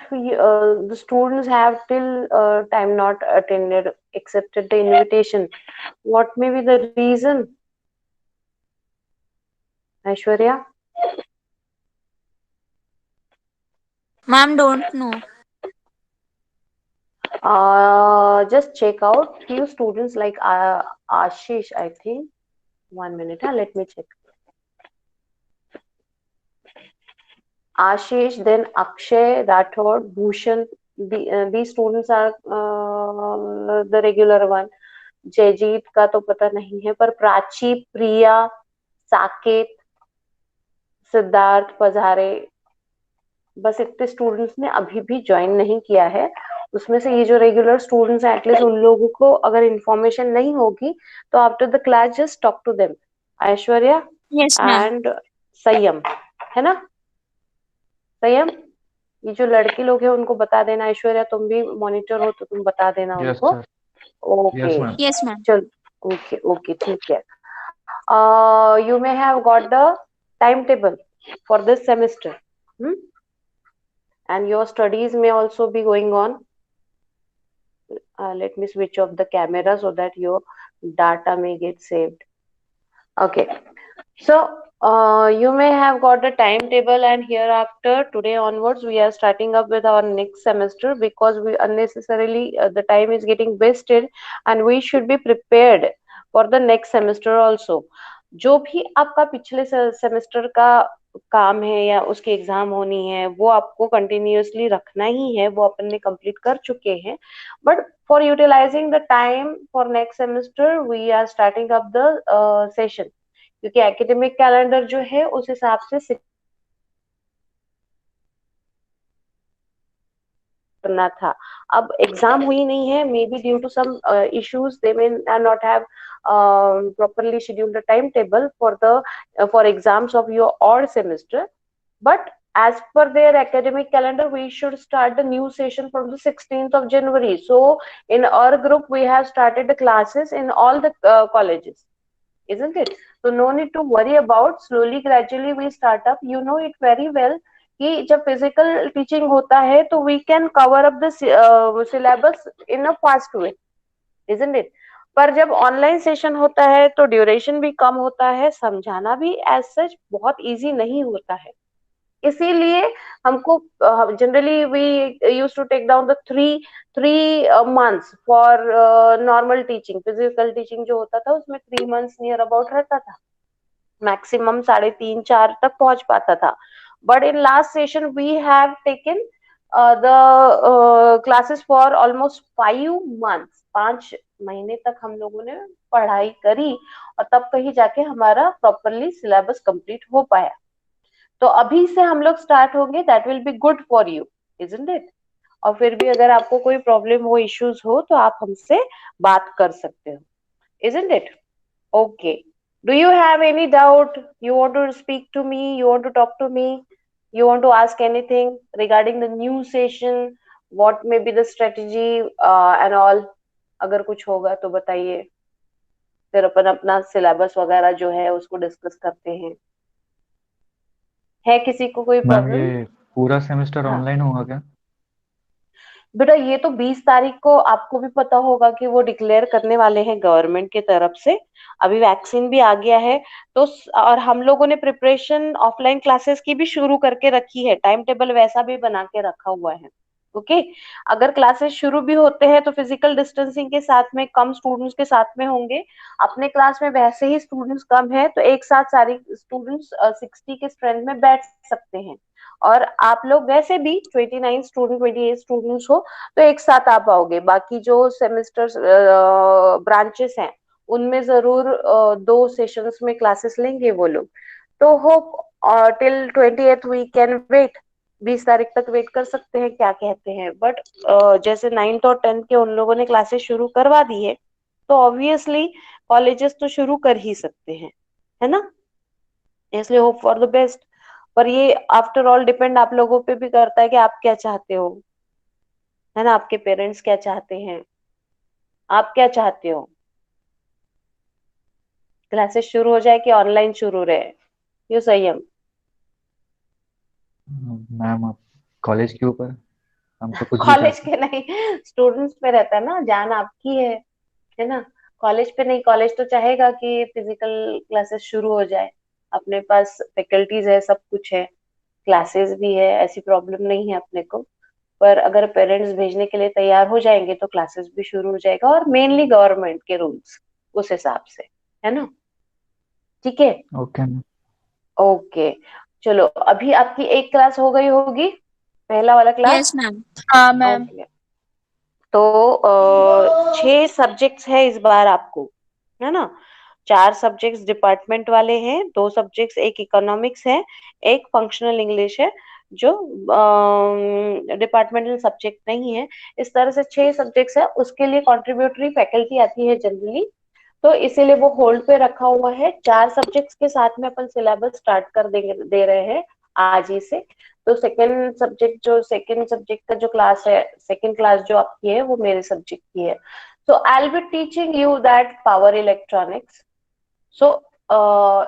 the students have till time not attended, accepted the invitation? What may be the reason, Aishwarya? Ma'am, don't know. Just check out few students like Ashish, I think. 1 minute, let me check. Ashish, then Akshay, Rathod, Bhushan. These students are the regular one. Jayjit का तो पता नहीं है, पर प्राची, प्रिया, साकेत, सिद्धार्थ, पधारे, बस इतने students ने अभी भी ज्वाइन नहीं किया है। उसमें से ये जो रेगुलर स्टूडेंट्स हैं, एटलीस्ट उन लोगों को अगर इंफॉर्मेशन नहीं होगी तो after the class just talk to them, Aishwarya Yes, ma'am. And Sanyam, है ना? संयम, ये जो लड़के लोग हैं उनको बता देना। ऐश्वर्या तुम भी मॉनिटर हो तो तुम बता देना यस उनको। Sir. Okay, yes ma'am. Yes, ma'am. चल, ओके ओके, ठीक है। You may have got the timetable for this semester, and your studies may also be going on. Let me switch off the camera so that your data may get saved. Okay, so you may have got the timetable, and hereafter, today onwards, we are starting up with our next semester because we unnecessarily the time is getting wasted, and we should be prepared for the next semester also. जो भी आपका पिछले semester का काम है या उसकी exam होनी है वो आपको कंटिन्यूअसली रखना ही है, वो अपन ने कंप्लीट कर चुके हैं। But for utilising the time for next semester we are starting up the session, क्योंकि एकेडमिक कैलेंडर जो है उस हिसाब से करना था। अब एग्जाम हुई नहीं है, may be due to some issues they may not have properly scheduled the timetable for exams of your odd semester, but as per their academic calendar we should start the new session from the 16th of January. So in our group we have started the classes in all the colleges, isn't it? So no need to worry about, slowly gradually we start up. You know it very well कि जब physical teaching होता है तो we can cover up the syllabus in a fast way, isn't it? पर जब online session होता है तो ड्यूरेशन भी कम होता है, समझाना भी एज सच बहुत इजी नहीं होता है। इसीलिए हमको generally we use to take down the three months for normal teaching. Physical teaching जो होता था उसमें 3 मंथ्स नियर अबाउट रहता था, मैक्सिमम 3.5-4 तक पहुंच पाता था। But in last session we have taken the classes for almost 5 months. 5 महीने तक हम लोगों ने पढ़ाई करी और तब कहीं जाके हमारा प्रॉपरली सिलेबस कंप्लीट हो पाया। तो अभी से हम लोग स्टार्ट होंगे, that will be good for you, isn't it? और फिर भी अगर आपको कोई प्रॉब्लम हो, इश्यूज हो तो आप हमसे बात कर सकते हो, isn't it? Okay. Do you have any doubt? You want to speak to me? You want to talk to me? You want to ask anything regarding the new session? What may be the strategy and all? अगर कुछ होगा तो बताइए, फिर अपन अपना syllabus वगैरह जो है उसको डिस्कस करते हैं। है किसी को कोई मैम प्रॉब्लम? ये पूरा सेमेस्टर हाँ ऑनलाइन होगा क्या? बेटा, ये तो 20 तारीख को आपको भी पता होगा कि वो डिक्लेयर करने वाले हैं गवर्नमेंट की तरफ से। अभी वैक्सीन भी आ गया है तो और हम लोगों ने प्रिपरेशन ऑफलाइन क्लासेस की भी शुरू करके रखी है, टाइम टेबल वैसा भी बना के रखा हुआ है। ओके, अगर क्लासेस शुरू भी होते हैं तो फिजिकल डिस्टेंसिंग के साथ में कम स्टूडेंट्स के साथ में होंगे। अपने क्लास में वैसे ही स्टूडेंट्स कम है तो एक साथ सारी स्टूडेंट्स 60 के स्ट्रेंथ में बैठ सकते हैं। और आप लोग वैसे भी 29 स्टूडेंट 28 स्टूडेंट्स हो तो एक साथ आ पाओगे। बाकी जो सेमेस्टर ब्रांचेस हैं उनमें जरूर 2 सेशंस में क्लासेस लेंगे वो लोग। तो hope till 28th we can wait, 20 तारीख तक वेट कर सकते हैं, क्या कहते हैं? बट जैसे 9th और 10th के उन लोगों ने क्लासेस शुरू करवा दी है तो ऑब्वियसली कॉलेजेस तो शुरू कर ही सकते हैं, है ना? इसलिए होप फॉर द बेस्ट। पर ये आफ्टर ऑल डिपेंड आप लोगों पे भी करता है कि आप क्या चाहते हो, है ना? आपके पेरेंट्स क्या चाहते हैं, आप क्या चाहते हो? क्लासेस शुरू हो जाए कि ऑनलाइन शुरू रहे? यू संयम? मैम आप कॉलेज के ऊपर। हम तो कुछ भी कर कॉलेज सकते। के नहीं, स्टूडेंट्स पे रहता है ना, जान आपकी है ना। कॉलेज पे नहीं, कॉलेज तो चाहेगा कि फिजिकल क्लासेस शुरू हो जाए, अपने पास फैकल्टीज है, सब कुछ है, क्लासेस भी है, ऐसी प्रॉब्लम नहीं है अपने को। पर अगर पेरेंट्स भेजने के लिए तैयार हो जाएंगे तो क्लासेस भी शुरू हो जाएगा, और मेनली गवर्नमेंट के रूल्स उस हिसाब से, है ना। ठीक है। Okay ma'am. ओके, चलो अभी आपकी एक क्लास हो गई होगी, पहला वाला क्लास। Yes ma'am. हाँ मैम। ओके, तो 6 सब्जेक्ट्स है इस बार आपको, है ना। 4 सब्जेक्ट्स डिपार्टमेंट वाले हैं, 2 सब्जेक्ट्स, एक इकोनॉमिक्स है, एक फंक्शनल इंग्लिश है, जो डिपार्टमेंटल सब्जेक्ट नहीं है। इस तरह से 6 सब्जेक्ट्स है, उसके लिए कंट्रीब्यूटरी फैकल्टी आती है जनरली, तो इसीलिए वो होल्ड पे रखा हुआ है। 4 सब्जेक्ट्स के साथ में अपन सिलेबस स्टार्ट कर देंगे, दे रहे हैं आज ही से। तो सेकेंड सब्जेक्ट का जो क्लास है, सेकेंड क्लास जो आपकी है, वो मेरे सब्जेक्ट की है। So I'll be teaching you that power electronics. So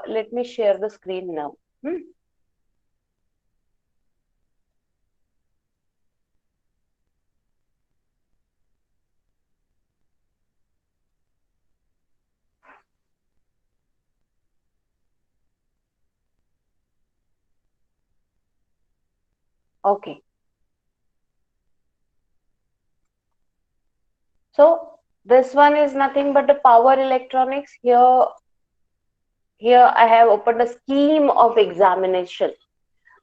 let me share the screen now. Hmm? Okay. So this one is nothing but the power electronics. Here I have opened a scheme of examination.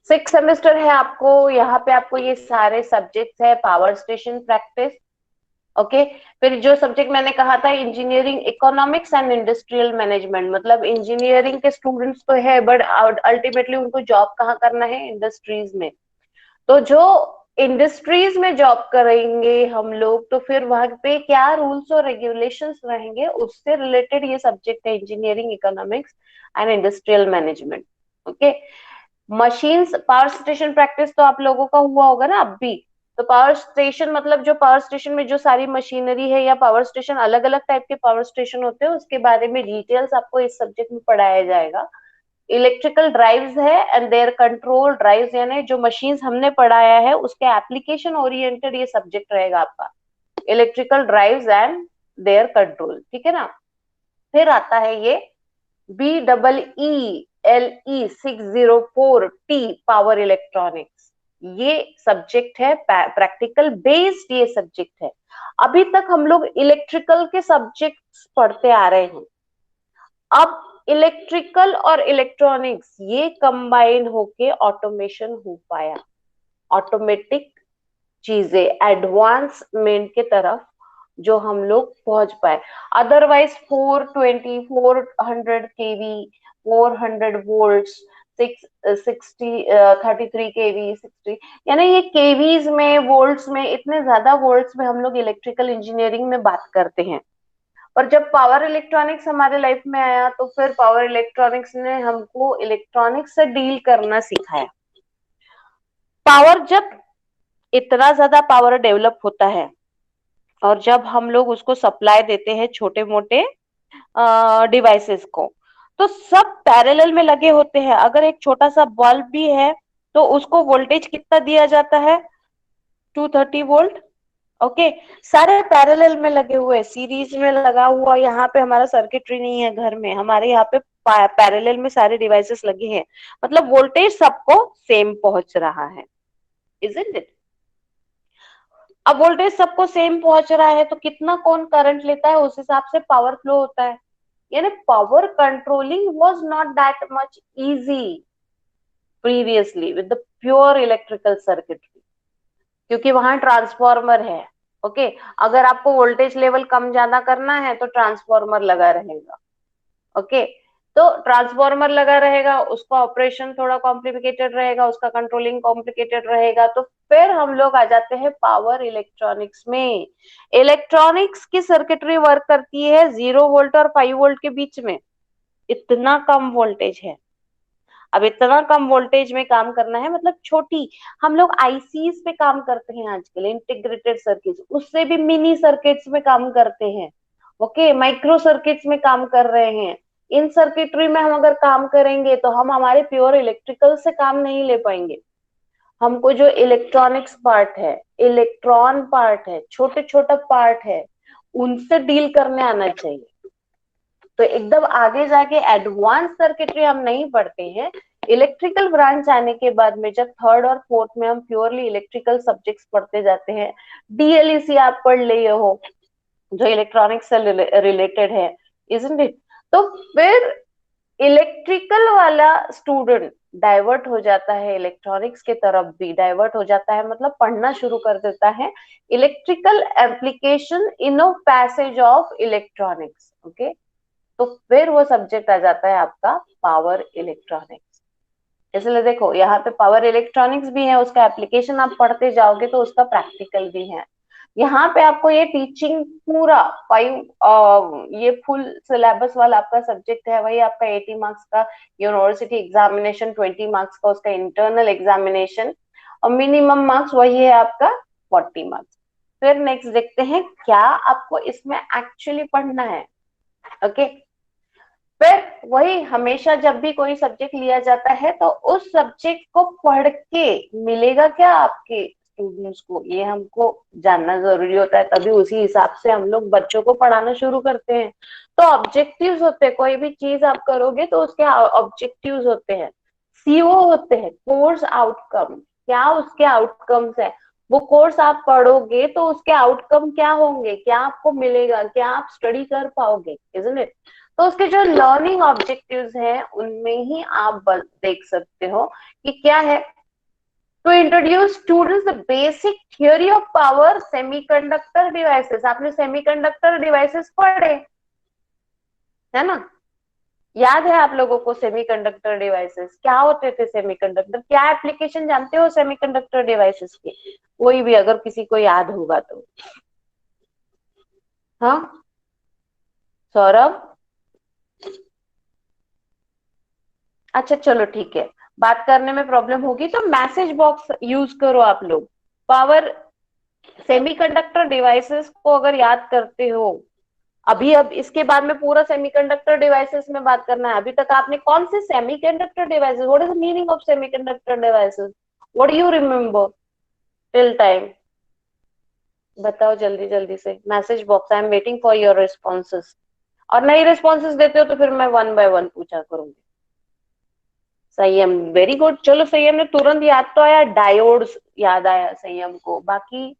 6 semester है आपको, यहाँ पे आपको ये सारे subjects है, power station practice. Okay, फिर जो सब्जेक्ट मैंने कहा था, engineering economics and industrial management, मतलब इंजीनियरिंग के स्टूडेंट्स तो है, बट अल्टीमेटली उनको जॉब कहाँ करना है, इंडस्ट्रीज में। तो जो इंडस्ट्रीज में जॉब करेंगे हम लोग, तो फिर वहां पे क्या रूल्स और रेगुलेशंस रहेंगे, उससे रिलेटेड ये सब्जेक्ट है, engineering economics and industrial management. Okay, machines power station practice तो आप लोगों का हुआ होगा ना अब भी। तो पावर स्टेशन मतलब जो पावर स्टेशन में जो सारी मशीनरी है, या पावर स्टेशन अलग अलग टाइप के पावर स्टेशन होते हैं, उसके बारे में डिटेल्स आपको इस सब्जेक्ट में पढ़ाया जाएगा। इलेक्ट्रिकल ड्राइव्स है एंड देयर कंट्रोल ड्राइव्स, यानी जो मशीन्स हमने पढ़ाया है उसके एप्लीकेशन ओरिएंटेड ये सब्जेक्ट रहेगा आपका, electrical drives and their control. ठीक है ना। फिर आता है ये BEELE604T पावर इलेक्ट्रॉनिक्स। ये सब्जेक्ट है प्रैक्टिकल बेस्ड, ये सब्जेक्ट है। अभी तक हम लोग इलेक्ट्रिकल के सब्जेक्ट्स पढ़ते आ रहे हैं, अब इलेक्ट्रिकल और इलेक्ट्रॉनिक्स ये कंबाइन होके ऑटोमेशन हो पाया, ऑटोमेटिक चीजें एडवांसमेंट के तरफ जो हम लोग पहुंच पाए। अदरवाइज 420 400 केवी, 400 वोल्ट्स, 33 केवी 60, यानी ये केवीज में, वोल्ट्स में, इतने ज्यादा वोल्ट्स में हम लोग इलेक्ट्रिकल इंजीनियरिंग में बात करते हैं। और जब पावर इलेक्ट्रॉनिक्स हमारे लाइफ में आया, तो फिर पावर इलेक्ट्रॉनिक्स ने हमको इलेक्ट्रॉनिक्स से डील करना सिखाया। पावर जब इतना ज्यादा पावर डेवलप होता है, और जब हम लोग उसको सप्लाई देते हैं छोटे मोटे डिवाइसेस को, तो सब पैरेलल में लगे होते हैं। अगर एक छोटा सा बल्ब भी है, तो उसको वोल्टेज कितना दिया जाता है, 230 वोल्ट। ओके, सारे पैरेलल में लगे हुए, सीरीज में लगा हुआ। यहाँ पे हमारा सर्किटरी नहीं है घर में, हमारे यहाँ पे पैरेलल में सारे डिवाइसेस लगे हैं, मतलब वोल्टेज सबको सेम पहुंच रहा है, इजंट इट। अब वोल्टेज सबको सेम पहुंच रहा है, तो कितना कौन करंट लेता है, उस हिसाब से पावर फ्लो होता है। यानी power controlling was not that much easy previously with the pure electrical circuitry, क्योंकि वहां ट्रांसफॉर्मर है। ओके, अगर आपको वोल्टेज लेवल कम ज्यादा करना है तो ट्रांसफॉर्मर लगा रहेगा। ओके, तो ट्रांसफॉर्मर लगा रहेगा, उसका ऑपरेशन थोड़ा कॉम्प्लिकेटेड रहेगा, उसका कंट्रोलिंग कॉम्प्लिकेटेड रहेगा। तो फिर हम लोग आ जाते हैं पावर इलेक्ट्रॉनिक्स में। इलेक्ट्रॉनिक्स की सर्किटरी वर्क करती है 0 वोल्ट और 5 वोल्ट के बीच में, इतना कम वोल्टेज है। अब इतना कम वोल्टेज में काम करना है, मतलब छोटी, हम लोग आईसीज पे काम करते हैं आजकल, इंटीग्रेटेड सर्किट्स, उससे भी मिनी सर्किट्स में काम करते हैं। ओके, माइक्रो सर्किट्स में काम कर रहे हैं। इन सर्किटरी में हम अगर काम करेंगे तो हम हमारे प्योर इलेक्ट्रिकल से काम नहीं ले पाएंगे। हमको जो इलेक्ट्रॉनिक्स पार्ट है, इलेक्ट्रॉन पार्ट है, छोटे छोटा पार्ट है, उनसे डील करने आना चाहिए। तो एकदम आगे जाके एडवांस सर्किटरी हम नहीं पढ़ते हैं। इलेक्ट्रिकल ब्रांच आने के बाद में जब थर्ड और फोर्थ में हम प्योरली इलेक्ट्रिकल सब्जेक्ट्स पढ़ते जाते हैं, डीएलईसी आप पढ़ लिए हो जो इलेक्ट्रॉनिक्स से रिलेटेड है, इजंट इट? तो फिर इलेक्ट्रिकल वाला स्टूडेंट डाइवर्ट हो जाता है, इलेक्ट्रॉनिक्स के तरफ भी डाइवर्ट हो जाता है, मतलब पढ़ना शुरू कर देता है electrical application in a passage of electronics. Okay, तो फिर वो सब्जेक्ट आ जाता है आपका पावर इलेक्ट्रॉनिक्स। इसलिए देखो यहाँ पे पावर इलेक्ट्रॉनिक्स भी है, उसका एप्लीकेशन आप पढ़ते जाओगे तो उसका प्रैक्टिकल भी है। यहाँ पे आपको ये टीचिंग पूरा 5 ये फुल सिलेबस वाला आपका सब्जेक्ट है, वही आपका 80 मार्क्स का यूनिवर्सिटी एग्जामिनेशन, 20 मार्क्स का उसका इंटरनल एग्जामिनेशन, और मिनिमम मार्क्स वही है आपका 40 मार्क्स। फिर नेक्स्ट देखते हैं क्या आपको इसमें एक्चुअली पढ़ना है। ओके, फिर वही हमेशा जब भी कोई सब्जेक्ट लिया जाता है तो उस सब्जेक्ट को पढ़ के मिलेगा क्या आपके स्टूडेंट्स को, ये हमको जानना जरूरी होता है। तभी उसी हिसाब से हम लोग बच्चों को पढ़ाना शुरू करते हैं। तो ऑब्जेक्टिव्स होते हैं, कोई भी चीज आप करोगे तो उसके ऑब्जेक्टिव्स होते हैं, सीओ होते हैं, कोर्स आउटकम, क्या उसके आउटकम्स है। वो कोर्स आप पढ़ोगे तो उसके आउटकम क्या होंगे, क्या आपको मिलेगा, क्या आप स्टडी कर पाओगे, इजंट इट? तो उसके जो लर्निंग ऑब्जेक्टिव्स हैं उनमें ही आप देख सकते हो कि क्या है। To introduce students the basic theory of power semiconductor devices. आपने सेमीकंडक्टर डिवाइसेस पढ़े है ना? याद है आप लोगों को सेमीकंडक्टर डिवाइसेस क्या होते थे? सेमीकंडक्टर क्या एप्लीकेशन जानते हो सेमीकंडक्टर डिवाइसेस के? कोई भी अगर किसी को याद होगा तो। हाँ सौरभ, अच्छा चलो ठीक है, बात करने में प्रॉब्लम होगी तो मैसेज बॉक्स यूज करो आप लोग। पावर सेमीकंडक्टर डिवाइसेस को अगर याद करते हो, अभी अब इसके बाद में पूरा सेमीकंडक्टर डिवाइसेस में बात करना है। अभी तक आपने कौन से semiconductor devices, what is the meaning of semiconductor devices, what do you remember till time? बताओ जल्दी जल्दी से, message box, I am waiting for your responses. और नई रिस्पॉन्सेस देते हो तो फिर मैं 1 बाय 1 पूछा करूंगी। संयम, वेरी गुड, चलो संयम ने तुरंत याद तो आया, डायोड्स याद आया संयम को। बाकी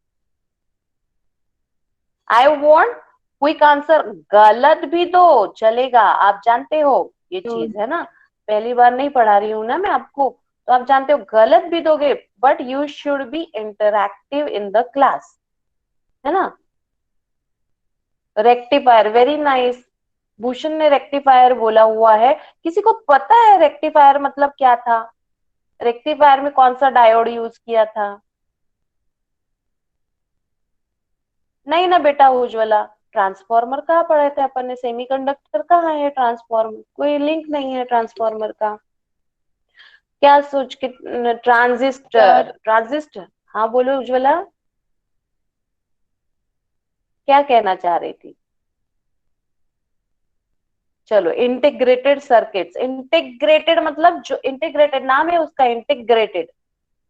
आई वांट क्विक आंसर, गलत भी तो चलेगा, आप जानते हो ये चीज है ना, पहली बार नहीं पढ़ा रही हूं ना मैं आपको, तो आप जानते हो गलत भी दोगे, but you should be interactive in the class, है ना? रेक्टिफायर, वेरी नाइस, भूषण ने रेक्टिफायर बोला हुआ है। किसी को पता है रेक्टिफायर मतलब क्या था? रेक्टिफायर में कौन सा डायोड यूज किया था? नहीं ना बेटा उज्ज्वला, ट्रांसफार्मर कहाँ पढ़े थे अपन ने, सेमीकंडक्टर कहाँ है ट्रांसफार्मर, कोई लिंक नहीं है ट्रांसफार्मर का। क्या सोच के, ट्रांजिस्टर, ट्रांजिस्टर, हाँ बोलो उज्ज्वला, क्या कहना चाह रही थी? चलो, इंटीग्रेटेड सर्किट्स, इंटीग्रेटेड मतलब जो इंटीग्रेटेड नाम है उसका इंटीग्रेटेड,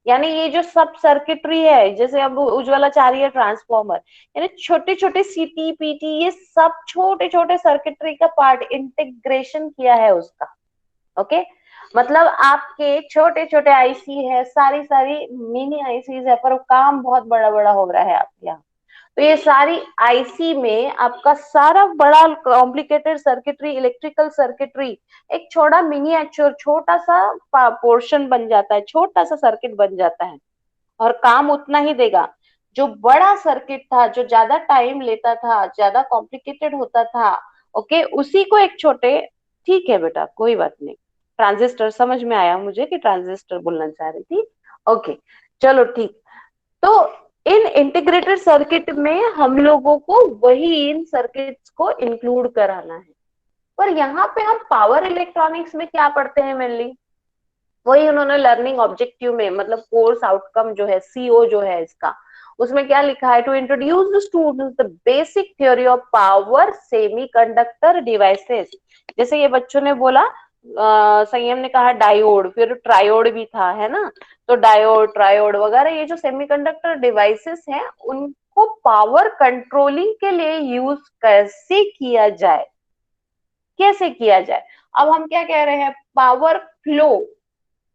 यानी ये जो सब सर्किटरी है, जैसे अब उज्ज्वला चाह रही है ट्रांसफॉर्मर, यानी छोटे छोटे सीटी पीटी ये सब छोटे छोटे सर्किटरी का पार्ट इंटीग्रेशन किया है उसका। ओके, मतलब आपके छोटे छोटे आईसी है, सारी सारी मिनी आईसीज है, पर वो काम बहुत बड़ा बड़ा हो रहा है आपके यहाँ। तो ये सारी आईसी में आपका सारा बड़ा कॉम्प्लिकेटेड सर्किटरी, इलेक्ट्रिकल सर्किटरी एक छोटा मिनिएचर छोटा सा पोर्शन बन जाता है, छोटा सा सर्किट बन जाता है, और काम उतना ही देगा। जो बड़ा सर्किट था, जो ज्यादा टाइम लेता था, ज्यादा कॉम्प्लिकेटेड होता था, ओके, उसी को एक छोटे, ठीक है बेटा कोई बात नहीं, ट्रांजिस्टर समझ में आया मुझे कि ट्रांजिस्टर बोलना चाह रही थी। ओके चलो ठीक। तो इन इंटीग्रेटेड सर्किट में हम लोगों को वही इन सर्किट्स को इंक्लूड कराना है। पर यहाँ पे हम पावर इलेक्ट्रॉनिक्स में क्या पढ़ते हैं मेनली, वही उन्होंने लर्निंग ऑब्जेक्टिव में, मतलब कोर्स आउटकम जो है, सीओ जो है इसका, उसमें क्या लिखा है? To introduce the students the basic theory of power semiconductor devices. जैसे ये बच्चों ने बोला संयम ने कहा डायोड, फिर ट्रायोड भी था, है ना। तो डायोड, ट्रायोड वगैरह ये जो सेमीकंडक्टर डिवाइसेस हैं उनको पावर कंट्रोलिंग के लिए यूज कैसे किया जाए, कैसे किया जाए। अब हम क्या कह रहे हैं, पावर फ्लो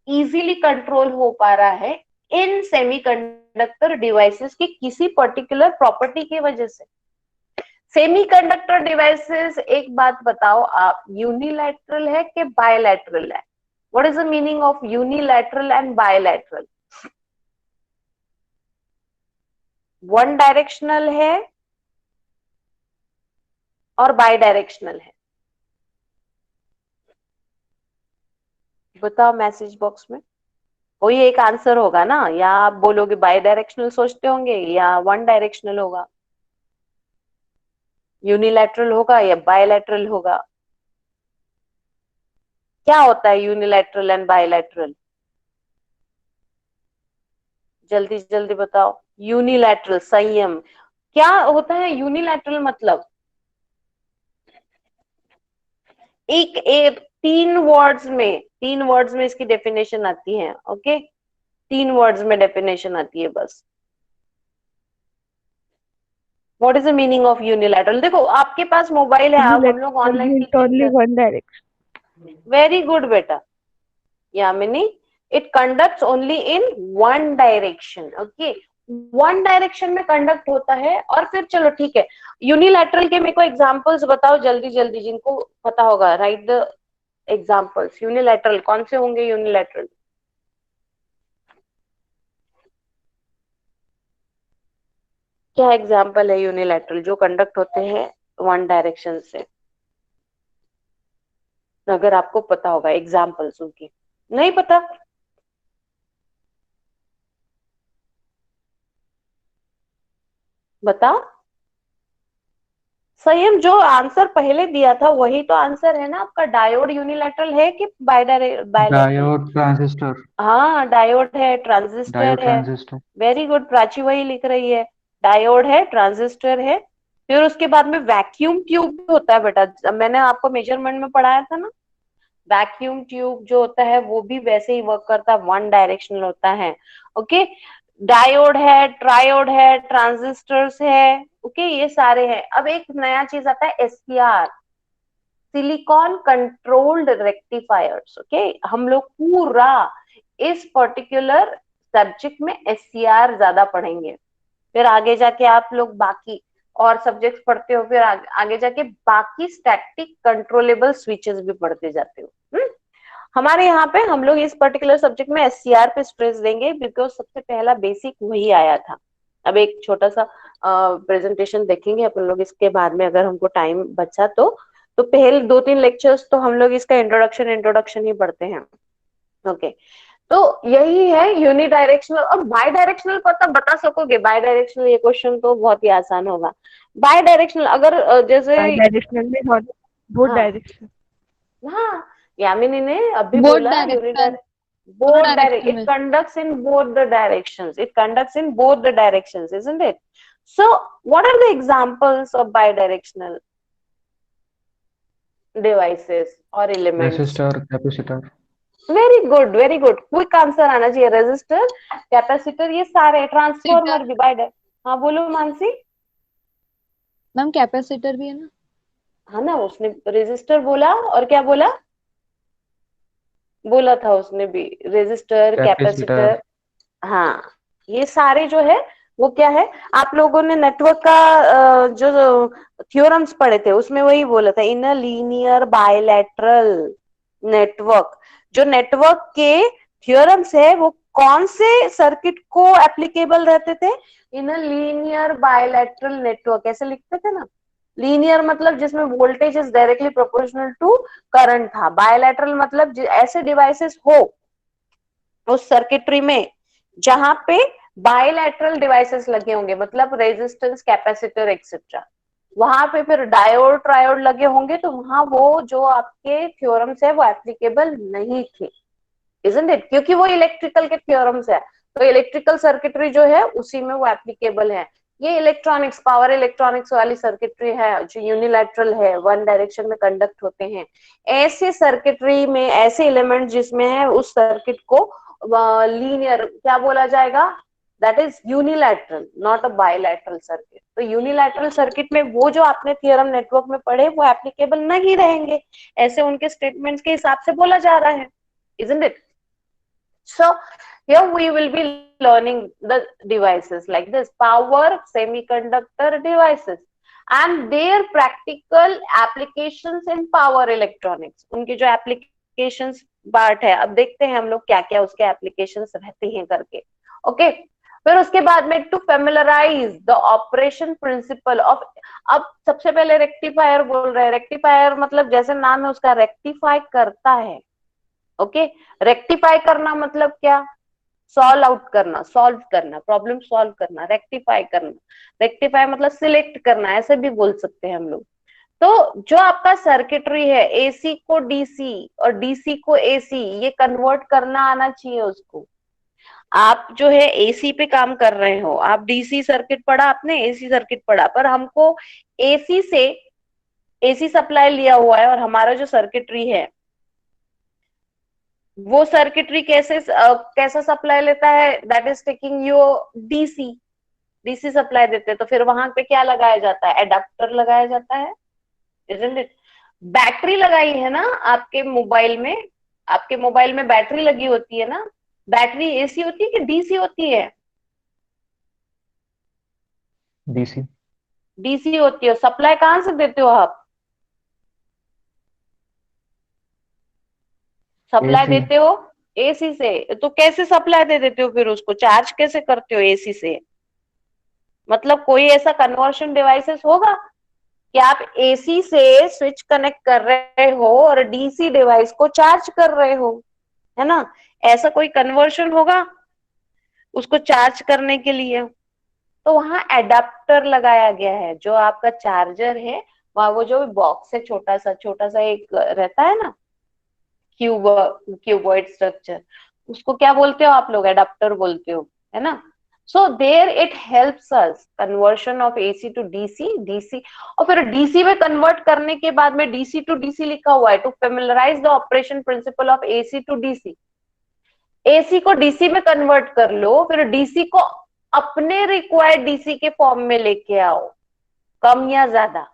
इजीली कंट्रोल हो पा रहा है इन सेमीकंडक्टर डिवाइसेस की किसी पर्टिकुलर प्रॉपर्टी की वजह से। सेमीकंडक्टर डिवाइसेस, एक बात बताओ आप, यूनिलैटरल है कि बायलैटरल है? What is the meaning of unilateral and bilateral? One directional है और बाय डायरेक्शनल है। बताओ मैसेज बॉक्स में, कोई एक आंसर होगा ना, या आप बोलोगे बाय डायरेक्शनल सोचते होंगे या वन डायरेक्शनल होगा, यूनिलैटरल होगा या बायलैटरल होगा। क्या होता है यूनिलैटरल एंड बायलैटरल? जल्दी जल्दी बताओ। यूनिलैटरल, संयम, क्या होता है यूनिलैटरल मतलब? एक तीन वर्ड्स में इसकी डेफिनेशन आती है, ओके। तीन वर्ड्स में डेफिनेशन आती है बस। What is the meaning of unilateral? देखो आपके पास मोबाइल है, आप हम लोग Unilateral online means teaching only कर, one direction. वेरी गुड बेटा Yamini, it conducts only in one direction, okay. One direction में कंडक्ट होता है। और फिर चलो ठीक है, यूनिलैटरल के मेरे को एग्जांपल्स बताओ जल्दी जल्दी, जिनको पता होगा राइट द एग्जांपल्स। यूनिलैटरल कौन से होंगे यूनिलैटरल? क्या एग्जांपल है यूनिलैटरल जो कंडक्ट होते हैं वन डायरेक्शन से? अगर आपको पता होगा एग्जांपल्स उनकी। नहीं पता? बताओ। संयम, जो आंसर पहले दिया था वही तो आंसर है ना आपका। डायोड यूनिलैटरल है कि बायलैटरल? Diode transistor. हाँ डायोड है, ट्रांजिस्टर डायोड है। ट्रांजिस्टर। वेरी गुड, प्राची वही लिख रही है। डायोड है, ट्रांजिस्टर है। फिर उसके बाद में वैक्यूम ट्यूब भी होता है बेटा, मैंने आपको मेजरमेंट में पढ़ाया था ना। वैक्यूम ट्यूब जो होता है वो भी वैसे ही वर्क करता है, वन डायरेक्शनल होता है, ओके। डायोड है, ट्रायोड है, ट्रांजिस्टर्स है, ओके, ये सारे हैं। अब एक नया चीज आता है SCR, silicon controlled rectifiers, okay. हम लोग पूरा इस पर्टिकुलर सब्जेक्ट में एससीआर ज्यादा पढ़ेंगे। फिर आगे जाके आप लोग बाकी और सब्जेक्ट्स पढ़ते हो, फिर आगे जाके बाकी स्टैटिक कंट्रोलेबल स्विचेस भी पढ़ते जाते हो। हमारे यहाँ पे हम लोग इस पर्टिकुलर सब्जेक्ट में एससीआर पे स्ट्रेस देंगे बिकॉज सबसे पहला बेसिक वही आया था। अब एक छोटा सा प्रेजेंटेशन देखेंगे अपन लोग इसके बाद में, अगर हमको टाइम बचा तो पहले 2-3 लेक्चर्स तो हम लोग इसका इंट्रोडक्शन इंट्रोडक्शन ही पढ़ते हैं, ओके। तो यही है यूनिडायरेक्शनल। और बाय डायरेक्शनल पता बता सकोगे? बाय डायरेक्शनल, ये क्वेश्चन तो बहुत ही आसान होगा। बाय डायरेक्शनल अगर जैसे, Bidirectional means only both हाँ direction. हाँ, यामिनी ने अभी बोथ बोला डायरेक्शन, यूनिडायरेक्ट, दोनों both direct, डायरेक्शन it में। conducts in both the directions, it conducts in both the directions, isn't it? So what are the examples of bidirectional devices or elements? Resistor, capacitor. Very good, very good, quick answer आना चाहिए। Resistor, capacitor, ये सारे, transformer capacitor, भी bye. हाँ बोलो Mansi. Ma'am capacitor भी है ना। हाँ ना, उसने रेजिस्टर बोला और क्या बोला, बोला था उसने भी, रेजिस्टर, कैपेसिटर। कैपेसिटर। हाँ, ये सारे जो है वो क्या है, आप लोगों ने नेटवर्क का जो थ्योरम्स पढ़े थे उसमें वही बोला था, in a linear bilateral network. जो नेटवर्क के थ्योरम्स है वो कौन से सर्किट को एप्लीकेबल रहते थे? In a linear bilateral network, ऐसे लिखते थे ना। लीनियर मतलब जिसमें voltage is directly proportional to current था। बायलैटरल मतलब ऐसे डिवाइसेस हो उस सर्किटरी में जहां पे बायलैटरल डिवाइसेस लगे होंगे, मतलब रेजिस्टेंस, कैपेसिटर एक्सेट्रा, वहां पे फिर डायोड ट्रायोड लगे होंगे, तो वहां वो जो आपके थ्योरम्स है वो एप्लीकेबल नहीं थे, इजंट इट? क्योंकि वो इलेक्ट्रिकल के थ्योरम्स है, तो इलेक्ट्रिकल सर्किटरी जो है उसी में वो एप्लीकेबल है। ये इलेक्ट्रॉनिक्स, पावर इलेक्ट्रॉनिक्स वाली सर्किटरी है जो यूनिलैटरल है, वन डायरेक्शन में कंडक्ट होते हैं। ऐसे सर्किटरी में ऐसे एलिमेंट जिसमें है, उस सर्किट को लीनियर क्या बोला जाएगा, that is unilateral, not a bilateral circuit. तो यूनिलैटरल सर्किट में वो जो आपने थियरम नेटवर्क में पढ़े वो एप्लीकेबल नहीं रहेंगे, ऐसे उनके स्टेटमेंट्स के हिसाब से बोला जा रहा है, isn't it? So here we will be learning the devices like this, power semiconductor devices and their practical applications in power electronics। उनके जो applications पार्ट है, अब देखते हैं हम लोग क्या क्या उसके applications रहते हैं करके। ओके फिर उसके बाद में to familiarise the operation principle of, अब सबसे पहले रेक्टिफायर बोल रहे हैं। रेक्टिफायर मतलब जैसे नाम है उसका, रेक्टिफाई करता है। ओके रेक्टिफाई करना मतलब क्या, सॉल्व आउट करना, सॉल्व करना, प्रॉब्लम सॉल्व करना, रेक्टिफाई करना। रेक्टिफाई मतलब सिलेक्ट करना, ऐसे भी बोल सकते हैं हम लोग। तो जो आपका सर्किटरी है, एसी को डीसी और डीसी को एसी, ये कन्वर्ट करना आना चाहिए उसको। आप जो है एसी पे काम कर रहे हो, आप डीसी सर्किट पढ़ा आपने, एसी सर्किट पढ़ा, पर हमको एसी से एसी सप्लाई लिया हुआ है और हमारा जो सर्किटरी है वो सर्किटरी कैसा सप्लाई लेता है, that is taking you DC, DC supply देते हैं। तो फिर वहां पे क्या लगाया जाता है, एडाप्टर लगाया जाता है, isn't it? बैटरी लगाई है ना आपके मोबाइल में, आपके मोबाइल में बैटरी लगी होती है ना, बैटरी एसी होती है कि डीसी होती है, डीसी। डीसी होती है। सप्लाई कहां से देते हो आप, सप्लाई एसी। देते हो एसी से। तो कैसे सप्लाई दे देते हो, फिर उसको चार्ज कैसे करते हो एसी से, मतलब कोई ऐसा कन्वर्शन डिवाइसेस होगा कि आप एसी से स्विच कनेक्ट कर रहे हो और डीसी डिवाइस को चार्ज कर रहे हो, है ना, ऐसा कोई कन्वर्शन होगा उसको चार्ज करने के लिए। तो वहां एडाप्टर लगाया गया है, जो आपका चार्जर है वहां वो जो बॉक्स है, छोटा सा एक रहता है ना, क्यूबॉइड स्ट्रक्चर, उसको क्या बोलते हो आप लोग, एडाप्टर बोलते हो, है ना। So there it helps us conversion of AC to DC, DC और फिर डीसी में कन्वर्ट करने के बाद में डीसी टू डीसी लिखा हुआ है, to familiarise the operation principle of AC to DC. AC को डीसी में कन्वर्ट कर लो, फिर डीसी को अपने रिक्वायर्ड डीसी के फॉर्म में लेके आओ, कम या ज्यादा।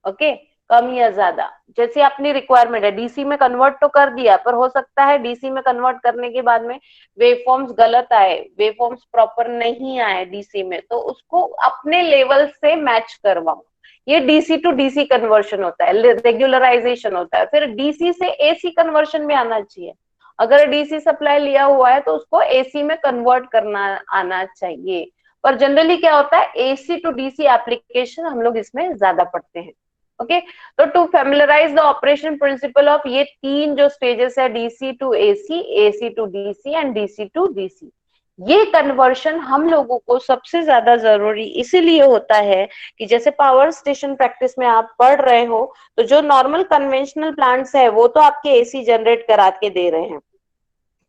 ओके कम या ज्यादा, जैसे अपनी रिक्वायरमेंट है। डीसी में कन्वर्ट तो कर दिया, पर हो सकता है डीसी में कन्वर्ट करने के बाद में वेवफॉर्म्स गलत आए, वेवफॉर्म्स प्रॉपर नहीं आए डीसी में, तो उसको अपने लेवल से मैच करवाओ। ये डीसी टू डीसी कन्वर्शन होता है, रेगुलराइजेशन होता है। फिर डीसी से एसी कन्वर्शन में आना चाहिए, अगर डीसी सप्लाई लिया हुआ है तो उसको एसी में कन्वर्ट करना आना चाहिए। पर जनरली क्या होता है, एसी टू डीसी एप्लीकेशन हम लोग इसमें ज्यादा पढ़ते हैं। ओके तो to familiarise the operation principle of ये तीन जो स्टेजेस है, DC to AC, AC to DC and DC to DC, ये कन्वर्शन हम लोगों को सबसे ज्यादा जरूरी इसीलिए होता है कि जैसे पावर स्टेशन प्रैक्टिस में आप पढ़ रहे हो, तो जो नॉर्मल कन्वेंशनल प्लांट्स है वो तो आपके एसी जनरेट करा के दे रहे हैं,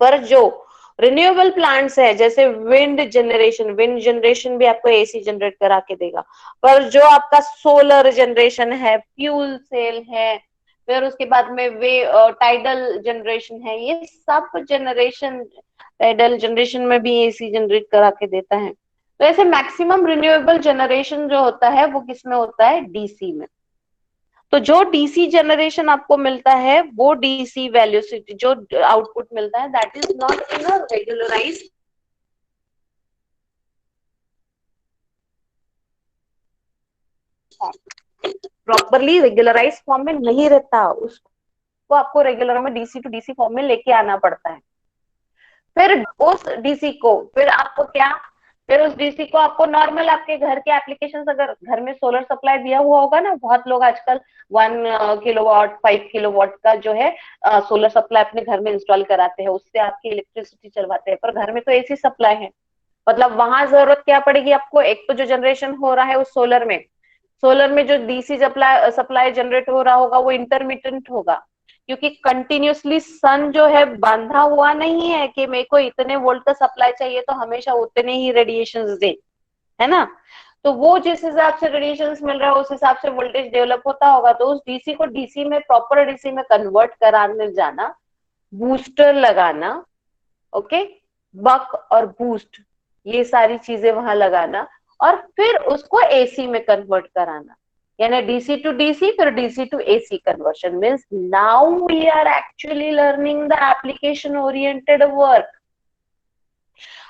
पर जो रिन्यूएबल प्लांट्स है जैसे विंड जनरेशन, विंड जनरेशन भी आपको एसी जनरेट करा के देगा। पर जो आपका सोलर जनरेशन है, फ्यूल सेल है, फिर उसके बाद में वे टाइडल जनरेशन है, ये सब जनरेशन टाइडल जनरेशन में भी एसी जनरेट करा के देता है। तो ऐसे मैक्सिमम रिन्यूएबल जनरेशन जो होता है वो किसमें होता है, डीसी में। तो जो डीसी जनरेशन आपको मिलता है, वो डीसी वैल्यू से जो आउटपुट मिलता है, that is not in a regularized, properly regularize form में नहीं रहता, उसको आपको रेगुलर में डीसी टू डीसी फॉर्म में लेके आना पड़ता है। फिर उस डीसी को फिर आपको क्या, फिर उस डीसी को आपको नॉर्मल आपके घर के एप्लीकेशन, अगर घर में सोलर सप्लाई दिया हुआ होगा ना, बहुत लोग आजकल 1 किलोवाट 5 किलोवाट का जो है सोलर सप्लाई अपने घर में इंस्टॉल कराते हैं, उससे आपकी इलेक्ट्रिसिटी चलवाते हैं। पर घर में तो एसी सप्लाई है, मतलब वहां जरूरत क्या पड़ेगी आपको, एक तो जो जनरेशन हो रहा है उस सोलर में जो डीसी सप्लाई जनरेट हो रहा होगा वो इंटरमिटेंट होगा, क्योंकि कंटिन्यूसली सन जो है बांधा हुआ नहीं है कि मेरे को इतने वोल्ट का सप्लाई चाहिए तो हमेशा उतने ही रेडिएशन दे, है ना। तो वो जिस हिसाब से रेडिएशंस मिल रहा है उस हिसाब से वोल्टेज डेवलप होता होगा, तो उस डीसी को डीसी में, प्रॉपर डीसी में कन्वर्ट कराने जाना, बूस्टर लगाना, ओके, बक और बूस्ट, ये सारी चीजें वहां लगाना, और फिर उसको एसी में कन्वर्ट कराना, यानी डीसी टू डीसी फिर DC to AC conversion. Means now we are actually learning the application oriented work.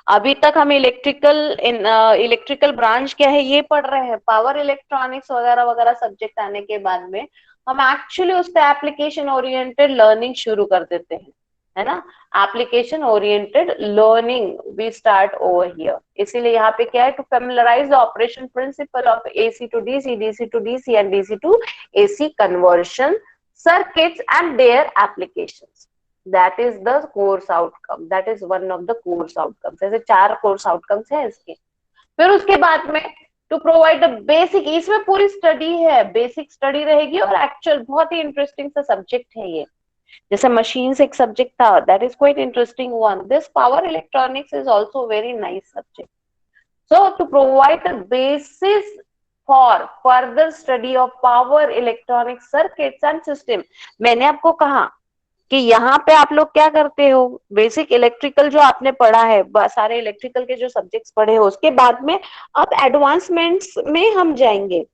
अभी तक हम इलेक्ट्रिकल ब्रांच क्या है ये पढ़ रहे हैं, पावर इलेक्ट्रॉनिक्स वगैरह वगैरह सब्जेक्ट आने के बाद में हम एक्चुअली उसका एप्लीकेशन ओरिएंटेड लर्निंग शुरू कर देते हैं, है ना। Application oriented learning we start over here. इसीलिए यहाँ पे क्या है, to familiarise the operation principle of AC to DC, DC to DC and DC to AC conversion circuits and their applications. That is the course outcome, that is one of the course outcomes. ऐसे 4 course outcomes है इसके। फिर उसके बाद में to provide the basic, इसमें पूरी study है, बेसिक स्टडी रहेगी, और एक्चुअल बहुत ही इंटरेस्टिंग सा सब्जेक्ट है ये। जैसे मशीन्स एक सब्जेक्ट था, that is quite interesting one. This power electronics is also very nice subject. So to provide the basis for further study of power electronic circuits and system. मैंने आपको कहा कि यहाँ पे आप लोग क्या करते हो, बेसिक इलेक्ट्रिकल जो आपने पढ़ा है, सारे इलेक्ट्रिकल के जो सब्जेक्ट्स पढ़े हो, उसके बाद में अब एडवांसमेंट्स में हम जाएंगे।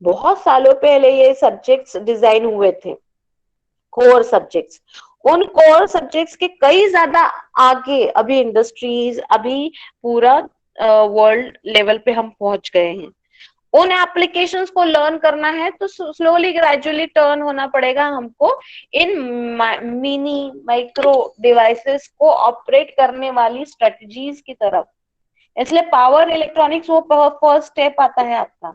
बहुत सालों पहले ये सब्जेक्ट्स डिजाइन हुए थे, कोर सब्जेक्ट्स। उन कोर सब्जेक्ट्स के कई ज्यादा आगे अभी इंडस्ट्रीज, अभी पूरा वर्ल्ड लेवल पे हम पहुंच गए हैं। उन एप्लीकेशंस को लर्न करना है तो स्लोली ग्रेजुअली टर्न होना पड़ेगा हमको इन मिनी माइक्रो डिवाइसेस को ऑपरेट करने वाली स्ट्रेटजीज की तरफ। इसलिए पावर इलेक्ट्रॉनिक्स वो फर्स्ट स्टेप आता है आपका।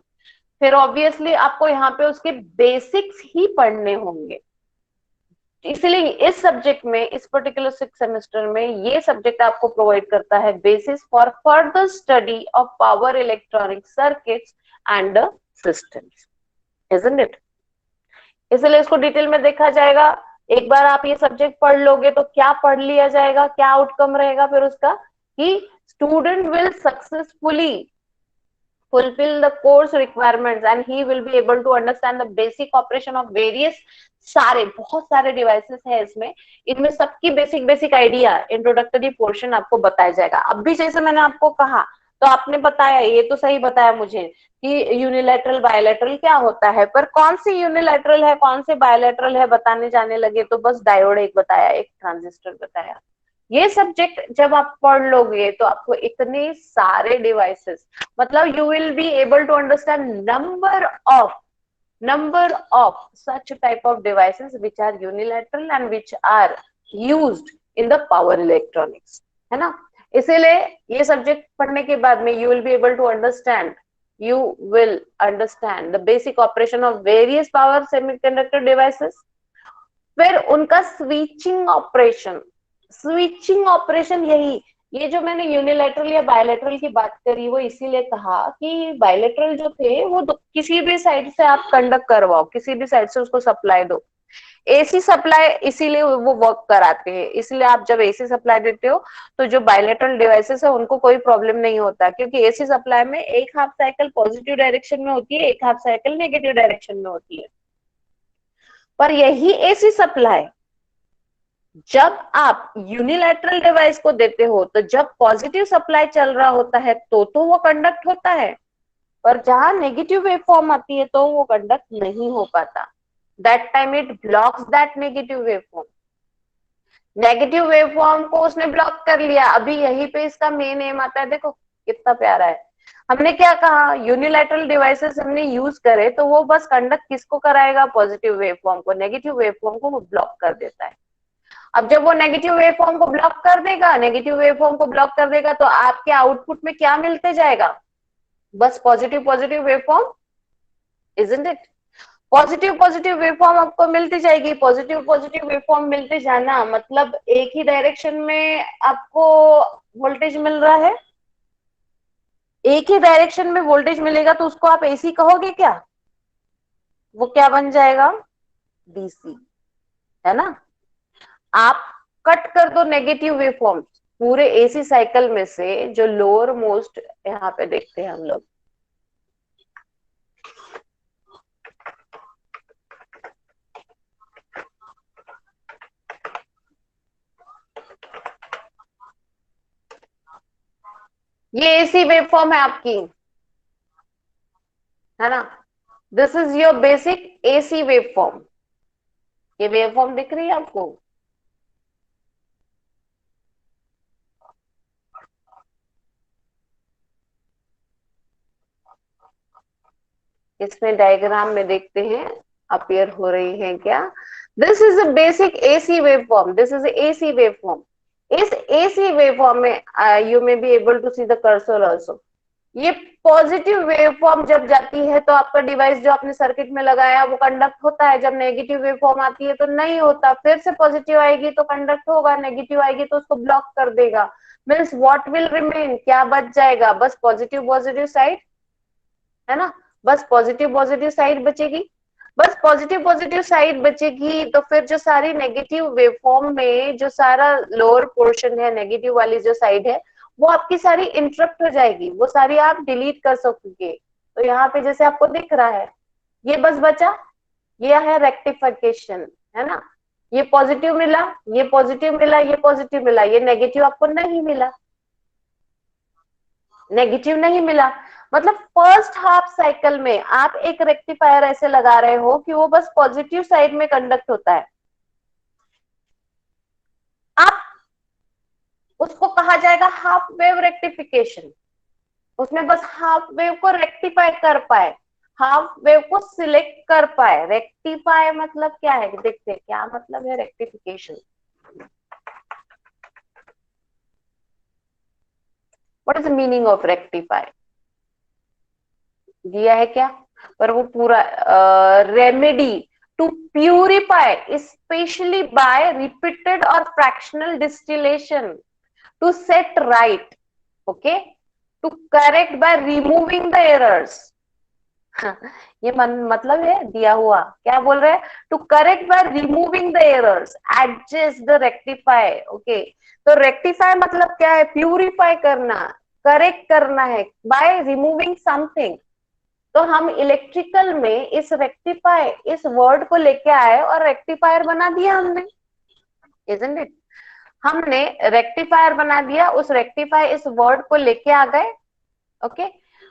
फिर ऑब्वियसली आपको यहाँ पे उसके बेसिक्स ही पढ़ने होंगे। इसलिए इस सब्जेक्ट में, इस पर्टिकुलर 6 सेमेस्टर में ये सब्जेक्ट आपको प्रोवाइड करता है basis for further study of power electronic circuits and systems, isn't it. इसलिए इसको डिटेल में देखा जाएगा। एक बार आप ये सब्जेक्ट पढ़ लोगे तो क्या पढ़ लिया जाएगा, क्या आउटकम रहेगा फिर उसका, कि student will successfully fulfill the course requirements and he will be able to understand the basic operation of various, सारे बहुत सारे डिवाइसेस है इसमें, इनमें सबकी basic basic idea introductory portion आपको बताया जाएगा। अब भी जैसे मैंने आपको कहा, तो आपने बताया, ये तो सही बताया मुझे कि यूनिलैटरल बायलैटरल क्या होता है, पर कौन सी यूनिलैटरल है कौन से बायलैटरल है बताने जाने लगे तो बस डायोड एक बताया, एक ट्रांजिस्टर बताया। ये सब्जेक्ट जब आप पढ़ लोगे तो आपको इतने सारे डिवाइसेस, मतलब you will be able to understand number of such type of devices which are unilateral and which are used in the power electronics, है ना। इसीलिए ये सब्जेक्ट पढ़ने के बाद में you will be able to understand the basic operation of various power semiconductor devices। फिर उनका स्विचिंग ऑपरेशन यही, ये जो मैंने यूनिलैटरल या बायलैटरल की बात करी वो इसीलिए कहा कि बायलैटरल जो थे वो किसी भी साइड से आप कंडक्ट करवाओ, किसी भी साइड से उसको सप्लाई दो। एसी सप्लाई इसीलिए वो वर्क कराते हैं, इसलिए आप जब एसी सप्लाई देते हो तो जो बायलैटरल डिवाइसेस है उनको कोई प्रॉब्लम नहीं होता, क्योंकि एसी सप्लाई में एक हाफ साइकिल पॉजिटिव डायरेक्शन में होती है, एक हाफ साइकिल नेगेटिव डायरेक्शन में होती है। पर यही एसी सप्लाई जब आप यूनिलैटरल डिवाइस को देते हो तो जब पॉजिटिव सप्लाई चल रहा होता है तो वो कंडक्ट होता है, और जहां नेगेटिव वेवफॉर्म आती है तो वो कंडक्ट नहीं हो पाता। That time it blocks that negative waveform. Negative waveform को उसने ब्लॉक कर लिया। अभी यहीं पे इसका मेन एम आता है, देखो कितना प्यारा है। हमने क्या कहा, यूनिलैटरल डिवाइसेस हमने यूज करे तो वो बस कंडक्ट किसको कराएगा, पॉजिटिव वेवफॉर्म को, नेगेटिव वेवफॉर्म को वो ब्लॉक कर देता है। अब जब वो नेगेटिव वेवफॉर्म को ब्लॉक कर देगा, तो आपके आउटपुट में क्या मिलते जाएगा, बस positive waveform, isn't it. Positive waveform आपको मिलती जाएगी। पॉजिटिव वेवफॉर्म मिलते जाना मतलब एक ही डायरेक्शन में आपको वोल्टेज मिल रहा है। एक ही डायरेक्शन में वोल्टेज मिलेगा तो उसको आप एसी कहोगे क्या, वो क्या बन जाएगा, डीसी, है ना। आप कट कर दो नेगेटिव वेवफॉर्म्स पूरे एसी साइकिल में से, जो लोअर मोस्ट यहाँ पे देखते हैं हम लोग, ये एसी वेवफॉर्म है आपकी, है ना। This is your basic AC waveform. ये वेवफॉर्म दिख रही है आपको? इसमें डायग्राम में देखते हैं अपीयर हो रही है क्या। This is a basic AC waveform, this is AC waveform. इस एसी वेवफॉर्म में you may be able to see the cursor also. ये पॉजिटिव वेवफॉर्म जब जाती है तो आपका डिवाइस जो आपने सर्किट में लगाया है वो कंडक्ट होता है। जब नेगेटिव वेवफॉर्म आती है तो नहीं होता, फिर से पॉजिटिव आएगी तो कंडक्ट होगा, नेगेटिव आएगी तो उसको ब्लॉक कर देगा। मीन्स व्हाट विल रिमेन, क्या बच जाएगा? बस पॉजिटिव पॉजिटिव साइड, है ना। बस पॉजिटिव पॉजिटिव साइड बचेगी। बस पॉजिटिव पॉजिटिव साइड बचेगी तो फिर जो सारी नेगेटिव वेवफॉर्म में जो सारा लोअर पोर्शन है, नेगेटिव वाली जो साइड है, वो आपकी सारी इंटरप्ट हो जाएगी, वो सारी आप डिलीट कर सकोगे। तो यहाँ पे जैसे आपको दिख रहा है, ये बस बचा, ये है रेक्टिफिकेशन, है ना। ये पॉजिटिव मिला, ये पॉजिटिव मिला, ये पॉजिटिव मिला, ये नेगेटिव आपको नहीं मिला, नेगेटिव नहीं मिला। मतलब फर्स्ट हाफ साइकिल में आप एक रेक्टिफायर ऐसे लगा रहे हो कि वो बस पॉजिटिव साइड में कंडक्ट होता है। आप उसको कहा जाएगा हाफ वेव रेक्टिफिकेशन। उसमें बस हाफ वेव को रेक्टिफाई कर पाए, हाफ वेव को सिलेक्ट कर पाए। रेक्टिफाई मतलब क्या है, देखते हैं क्या मतलब है rectification. What is the meaning of rectify? दिया है क्या? पर वो पूरा remedy to purify specially by repeated और fractional distillation to set right, okay, to correct by removing the errors. ये मतलब है दिया हुआ, क्या बोल रहे हैं? To correct by removing the errors, adjust the rectify, okay. तो रेक्टिफाई मतलब क्या है? प्यूरिफाई करना, करेक्ट करना है बाय रिमूविंग समथिंग। तो हम इलेक्ट्रिकल में इस रेक्टिफाई इस वर्ड को लेके आए और रेक्टिफायर बना दिया हमने, इजंट इट। हमने रेक्टिफायर बना दिया, उस रेक्टिफाई इस वर्ड को लेके आ गए, ओके।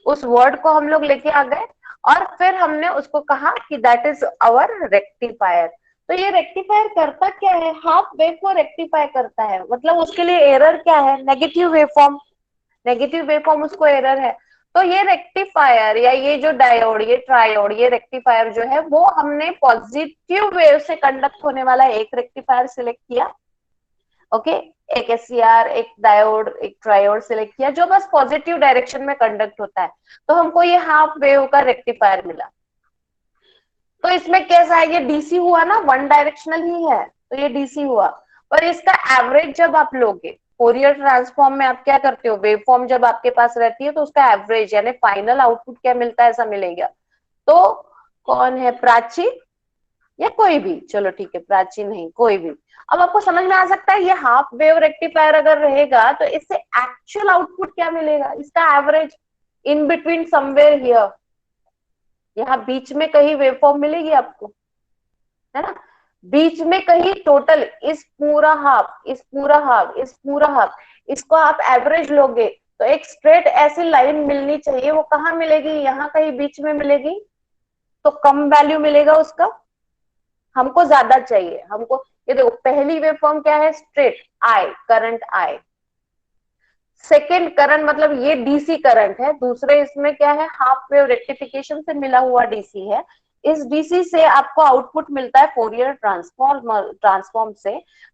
उस वर्ड को हम लोग लेके आ गए और फिर हमने उसको कहा कि दैट इज आवर रेक्टिफायर। तो ये रेक्टिफायर करता क्या है? हाफ वेव को रेक्टिफाई करता है। मतलब उसके लिए एरर क्या है? नेगेटिव वेवफॉर्म, नेगेटिव वेवफॉर्म उसको एरर है। तो ये रेक्टिफायर या ये जो डायोड, ये ट्रायोड, ये रेक्टिफायर जो है वो हमने पॉजिटिव वेव से कंडक्ट होने वाला एक रेक्टिफायर सिलेक्ट किया, ओके। एक एससीआर, एक डायोड, एक ट्रायोड सिलेक्ट किया जो बस पॉजिटिव डायरेक्शन में कंडक्ट होता है। तो हमको ये हाफ वेव का रेक्टिफायर मिला। तो इसमें कैसा है? ये डीसी हुआ ना, वन डायरेक्शनल ही है, तो ये डीसी हुआ। पर इसका एवरेज जब आप लोगे फोरियर ट्रांसफॉर्म में, आप क्या करते हो? वेवफॉर्म जब आपके पास रहती है तो उसका एवरेज यानी फाइनल आउटपुट क्या मिलता है, ऐसा मिलेगा। तो कौन है? प्राची या कोई भी, चलो ठीक है, प्राची नहीं, कोई भी। अब आपको समझ में आ सकता है ये हाफ वेव रेक्टिफायर अगर रहेगा तो इससे एक्चुअल आउटपुट क्या मिलेगा, इसका average in between somewhere here, यहाँ बीच में कहीं वेवफॉर्म मिलेगी आपको, है ना। बीच में कहीं टोटल इस पूरा हाफ, इस पूरा हाफ, इस पूरा हाफ, इसको आप एवरेज लोगे तो एक स्ट्रेट ऐसी लाइन मिलनी चाहिए। वो कहाँ मिलेगी? यहाँ कहीं बीच में मिलेगी, तो कम वैल्यू मिलेगा उसका, हमको ज्यादा चाहिए। हमको ये देखो, पहली वेवफॉर्म क्या है? Straight I, current I. Second current मतलब ये डीसी करंट है, दूसरे इसमें क्या है? हाफ वेव रेक्टिफिकेशन से मिला हुआ डीसी है। इस डीसी से आपको आउटपुट मिलता है फोरियर ट्रांसफॉर्म से।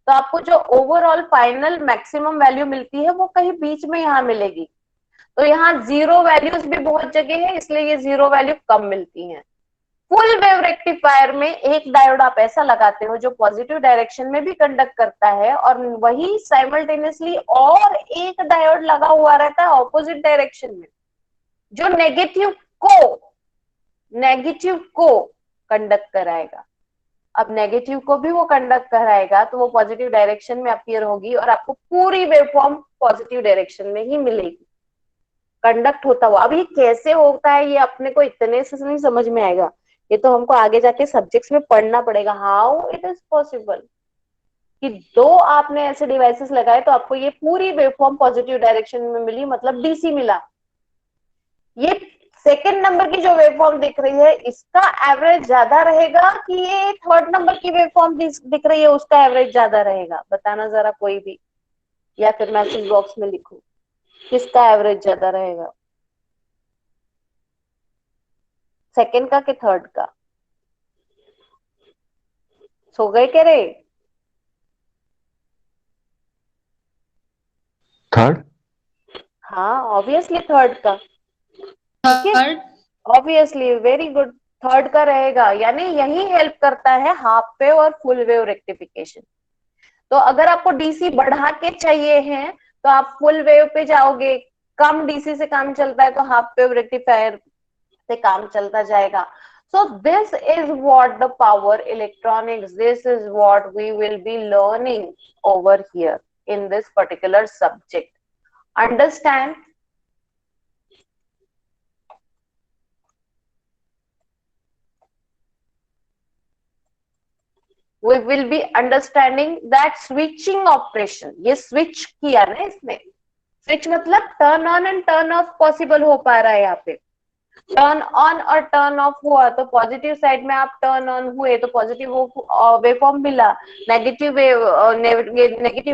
तो आपको जो ओवरऑल फाइनल मैक्सिमम वैल्यू मिलती है वो कहीं बीच में यहाँ मिलेगी। तो यहाँ जीरो वैल्यूज भी बहुत जगह है, इसलिए ये जीरो वैल्यू कम मिलती है। फुल वेव रेक्टिफायर में एक डायोड आप ऐसा लगाते हो जो पॉजिटिव डायरेक्शन में भी कंडक्ट करता है और वही साइमल्टेनियसली और एक डायोड लगा हुआ रहता है ऑपोजिट डायरेक्शन में, जो नेगेटिव को कंडक्ट कराएगा। अब नेगेटिव को भी वो कंडक्ट कराएगा तो वो पॉजिटिव डायरेक्शन में अपीयर होगी और आपको पूरी वेवफॉर्म पॉजिटिव डायरेक्शन में ही मिलेगी, कंडक्ट होता हुआ। अब ये कैसे होता है ये अपने को इतने से नहीं समझ में आएगा, ये तो हमको आगे जाके सब्जेक्ट्स में पढ़ना पड़ेगा, हाउ इट इज पॉसिबल। कि दो आपने ऐसे डिवाइसेस लगाए तो आपको ये पूरी वेवफॉर्म पॉजिटिव डायरेक्शन में मिली, मतलब डीसी मिला। ये सेकंड नंबर की जो वेवफॉर्म दिख रही है इसका एवरेज ज्यादा रहेगा कि ये थर्ड नंबर की वेवफॉर्म दिख रही है उसका एवरेज ज्यादा रहेगा? बताना जरा कोई भी, या फिर मैसेज बॉक्स में लिखो किसका एवरेज ज्यादा रहेगा, सेकंड का कि थर्ड का? सो गए क्या रे? थर्ड। हाँ ऑब्वियसली थर्ड का, ठीक है, third. Obviously very good, third का रहेगा। यानी यही हेल्प करता है हाफ वेव और फुल वेव रेक्टिफिकेशन। तो अगर आपको डीसी बढ़ा के चाहिए है तो आप फुल वेव पे जाओगे, कम डीसी से काम चलता है तो हाफ वेव रेक्टिफायर से काम चलता जाएगा। So this is what the power electronics, this is what we will be learning over here in this particular subject. Understand? We will be understanding that switching operation. ये switch किया ना इसमें, switch मतलब turn on and turn off possible हो पा रहा है यहाँ पे। टर्न ऑन और टर्न ऑफ हुआ तो पॉजिटिव साइड में आप टर्न ऑन हुए तो पॉजिटिव वेवफॉर्म मिला, नेगेटिव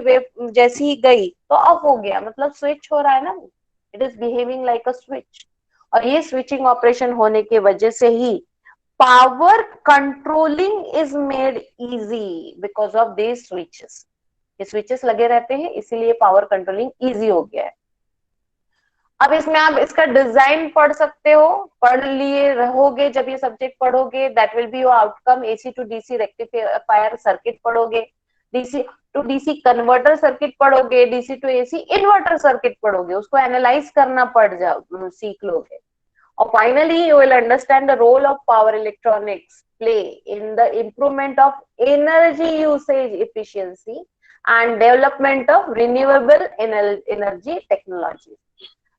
वेव जैसी ही गई तो ऑफ हो गया, मतलब स्विच हो रहा है ना, it is behaving like a switch. और ये स्विचिंग ऑपरेशन होने की वजह से ही power controlling is made easy because of this switches. ये स्विचेस लगे रहते हैं इसीलिए पावर कंट्रोलिंग इजी हो गया है। अब इसमें आप इसका डिजाइन पढ़ सकते हो, पढ़ लिए रहोगे जब ये सब्जेक्ट पढ़ोगे, that will be your outcome. AC to DC rectifier circuit पढ़ोगे, DC to DC converter circuit पढ़ोगे, DC to AC inverter circuit पढ़ोगे, उसको एनालाइज करना पड़ जाओ सीख लोगे। और finally you will understand the role of power electronics play in the improvement of energy usage efficiency and development of renewable energy technology.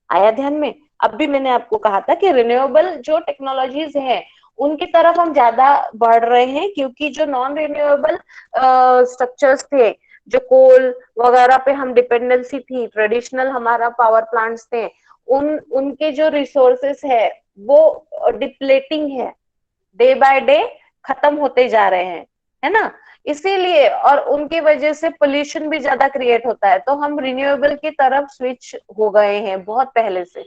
आया ध्यान में? अब भी मैंने आपको कहा था कि रिन्यूएबल जो टेक्नोलॉजीज हैं उनकी तरफ हम ज्यादा बढ़ रहे हैं, क्योंकि जो नॉन रिन्यूएबल स्ट्रक्चर्स थे, जो कोल वगैरह पे हम डिपेंडेंसी थी, ट्रेडिशनल हमारा पावर प्लांट्स थे, उनके जो रिसोर्सेस है वो डिप्लेटिंग है, डे बाय डे खत्म होते जा रहे हैं, है ना? इसीलिए और उनकी वजह से पोल्यूशन भी ज्यादा क्रिएट होता है, तो हम रिन्यूएबल की तरफ स्विच हो गए हैं बहुत पहले से।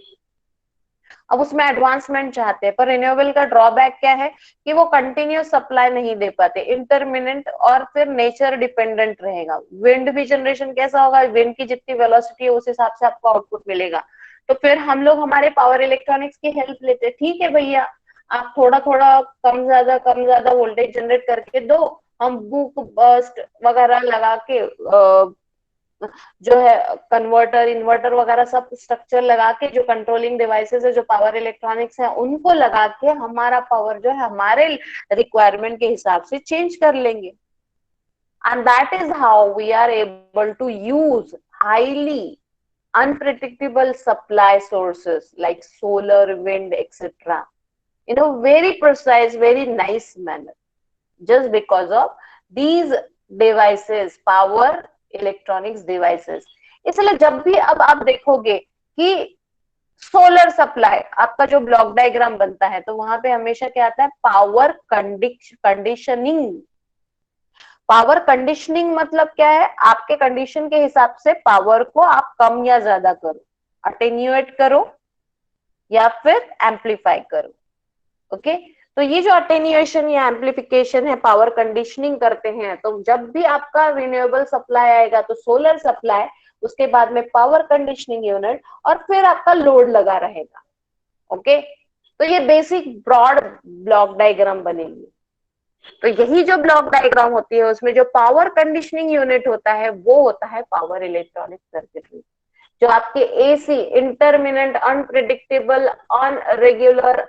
अब उसमें एडवांसमेंट चाहते हैं, पर रिन्यूएबल का ड्रॉबैक क्या है कि वो कंटिन्यूस सप्लाई नहीं दे पाते, इंटरमिनेंट और फिर नेचर डिपेंडेंट रहेगा। विंड भी जनरेशन कैसा होगा, विंड की जितनी वेलोसिटी है उस हिसाब से आपको आउटपुट मिलेगा। तो फिर हम लोग हमारे पावर इलेक्ट्रॉनिक्स की हेल्प लेते हैं, ठीक है भैया आप थोड़ा थोड़ा कम ज्यादा वोल्टेज जनरेट करके दो, हम बुक बस्ट वगैरह लगा के जो है कन्वर्टर इन्वर्टर वगैरह सब स्ट्रक्चर लगा के, जो कंट्रोलिंग डिवाइसेस है, जो पावर इलेक्ट्रॉनिक्स है, उनको लगा के हमारा पावर जो है हमारे रिक्वायरमेंट के हिसाब से चेंज कर लेंगे। And that is how we are able to use highly unpredictable supply sources like solar, wind, etc. in a very precise, very nice manner, just because of these devices, power electronics devices. इसलिए जब भी अब आप देखोगे कि solar supply आपका जो block diagram बनता है तो वहां पे हमेशा क्या आता है, पावर कंडीशनिंग। पावर कंडीशनिंग मतलब क्या है, आपके कंडीशन के हिसाब से पावर को आप कम या ज्यादा करो, अटेन्यूएट करो या फिर एम्पलीफाई करो। ओके, तो ये जो अटेन्यूएशन या एम्पलीफिकेशन है, पावर कंडीशनिंग करते हैं। तो जब भी आपका रिन्यूएबल सप्लाई आएगा तो सोलर सप्लाई, उसके बाद में पावर कंडीशनिंग यूनिट, और फिर आपका लोड लगा रहेगा। ओके, तो ये बेसिक ब्रॉड ब्लॉक डायग्राम बनेगी। तो यही जो ब्लॉक डायग्राम होती है उसमें जो पावर कंडीशनिंग यूनिट होता है वो होता है पावर इलेक्ट्रॉनिक सर्किटरी, जो आपके एसी इंटरमिनेंट अनप्रिडिक्टेबल अनरेगुलर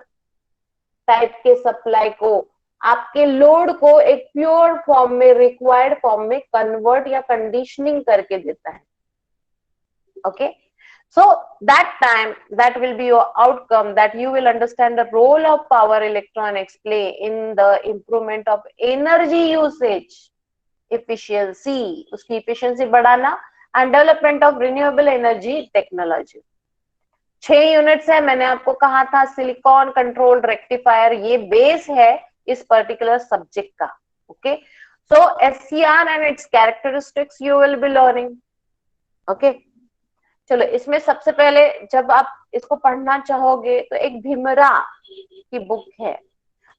टाइप के सप्लाई को, आपके लोड को एक प्योर फॉर्म में, रिक्वायर्ड फॉर्म में कन्वर्ट या कंडीशनिंग करके देता है। Okay, so that time, that will be your outcome, that you will understand the role of power electronics play in the improvement of energy usage efficiency, उसकी efficiency बढ़ाना, and development of renewable energy technology। 6 units है, मैंने आपको कहा था silicon controlled rectifier, ये base है इस पर्टिकुलर सब्जेक्ट का। Okay, so SCR and it's characteristics you will be learning. Okay, चलो इसमें सबसे पहले जब आप इसको पढ़ना चाहोगे तो एक भीमरा की बुक है,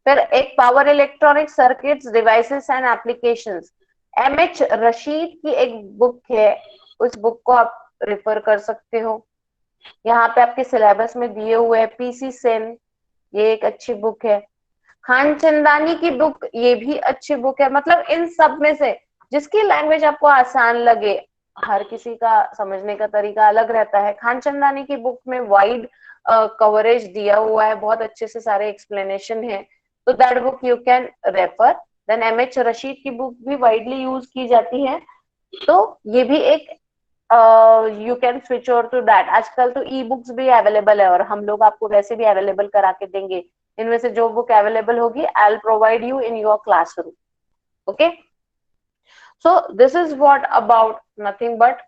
फिर एक power electronic circuits devices and applications, MH Rashid की एक बुक है, उस बुक को आप रेफर कर सकते हो। यहाँ पे आपके सिलेबस में दिए हुए है PC सेन, ये एक अच्छी बुक है। खानचंदानी की बुक, ये भी अच्छी बुक है। मतलब इन सब में से जिसकी लैंग्वेज आपको आसान लगे, हर किसी का समझने का तरीका अलग रहता है। खानचंदानी की बुक में वाइड कवरेज दिया हुआ है, बहुत अच्छे से सारे एक्सप्लेनेशन है, तो that book you can refer. Then MH Rashid की बुक भी वाइडली यूज की जाती है, तो ये भी एक you can switch over to that. आजकल तो ई बुक्स भी अवेलेबल है और हम लोग आपको वैसे भी अवेलेबल करा के देंगे। इनमें से जो बुक अवेलेबल होगी I will provide you in your classroom. Okay, so this is what about nothing but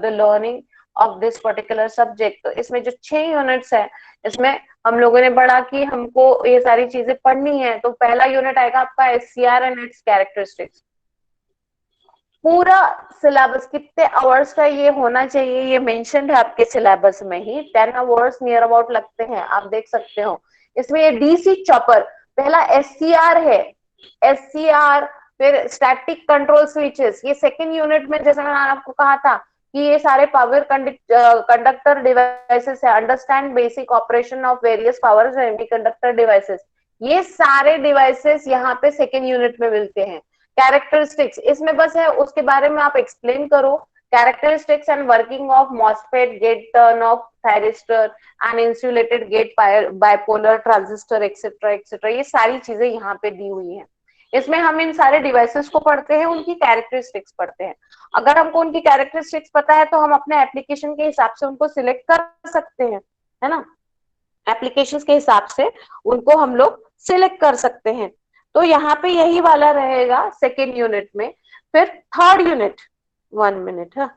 the learning of this particular subject. तो इसमें जो 6 यूनिट्स है, इसमें हम लोगों ने पढ़ा कि हमको ये सारी चीजें पढ़नी है। तो पहला यूनिट आएगा आपका SCR एंड इट्स कैरेक्टरिस्टिक्स। पूरा सिलेबस कितने आवर्स का ये होना चाहिए, ये मेंशन है आपके सिलेबस में ही। 10 आवर्स नियर अबाउट लगते हैं, आप देख सकते हो। इसमें ये DC चॉपर, पहला SCR है, SCR, फिर स्टैटिक कंट्रोल स्विचेस, ये सेकेंड यूनिट में जैसे मैंने आपको कहा था कि ये सारे पावर कंडक्टर डिवाइसेस है। Understand basic operation of various power semiconductor devices, ये सारे डिवाइसेस यहाँ पे सेकेंड यूनिट में मिलते हैं। कैरेक्टरिस्टिक्स इसमें बस है, उसके बारे में आप एक्सप्लेन करो। Characteristics and working of MOSFET, gate turn off thyristor and insulated gate bipolar transistor etcetera etcetera, ये सारी चीजें यहाँ पे दी हुई हैं। इसमें हम इन सारे डिवाइसेस को पढ़ते हैं, उनकी कैरेक्टरिस्टिक्स पढ़ते हैं। अगर हमको उनकी कैरेक्टरिस्टिक्स पता है तो हम अपने एप्लीकेशन के हिसाब से उनको सिलेक्ट कर सकते हैं, है ना। एप्लीकेशंस के हिसाब से उनको हम लोग सिलेक्ट कर सकते हैं। तो यहाँ पे यही वाला रहेगा सेकेंड यूनिट में। फिर थर्ड यूनिट, 1 मिनट है,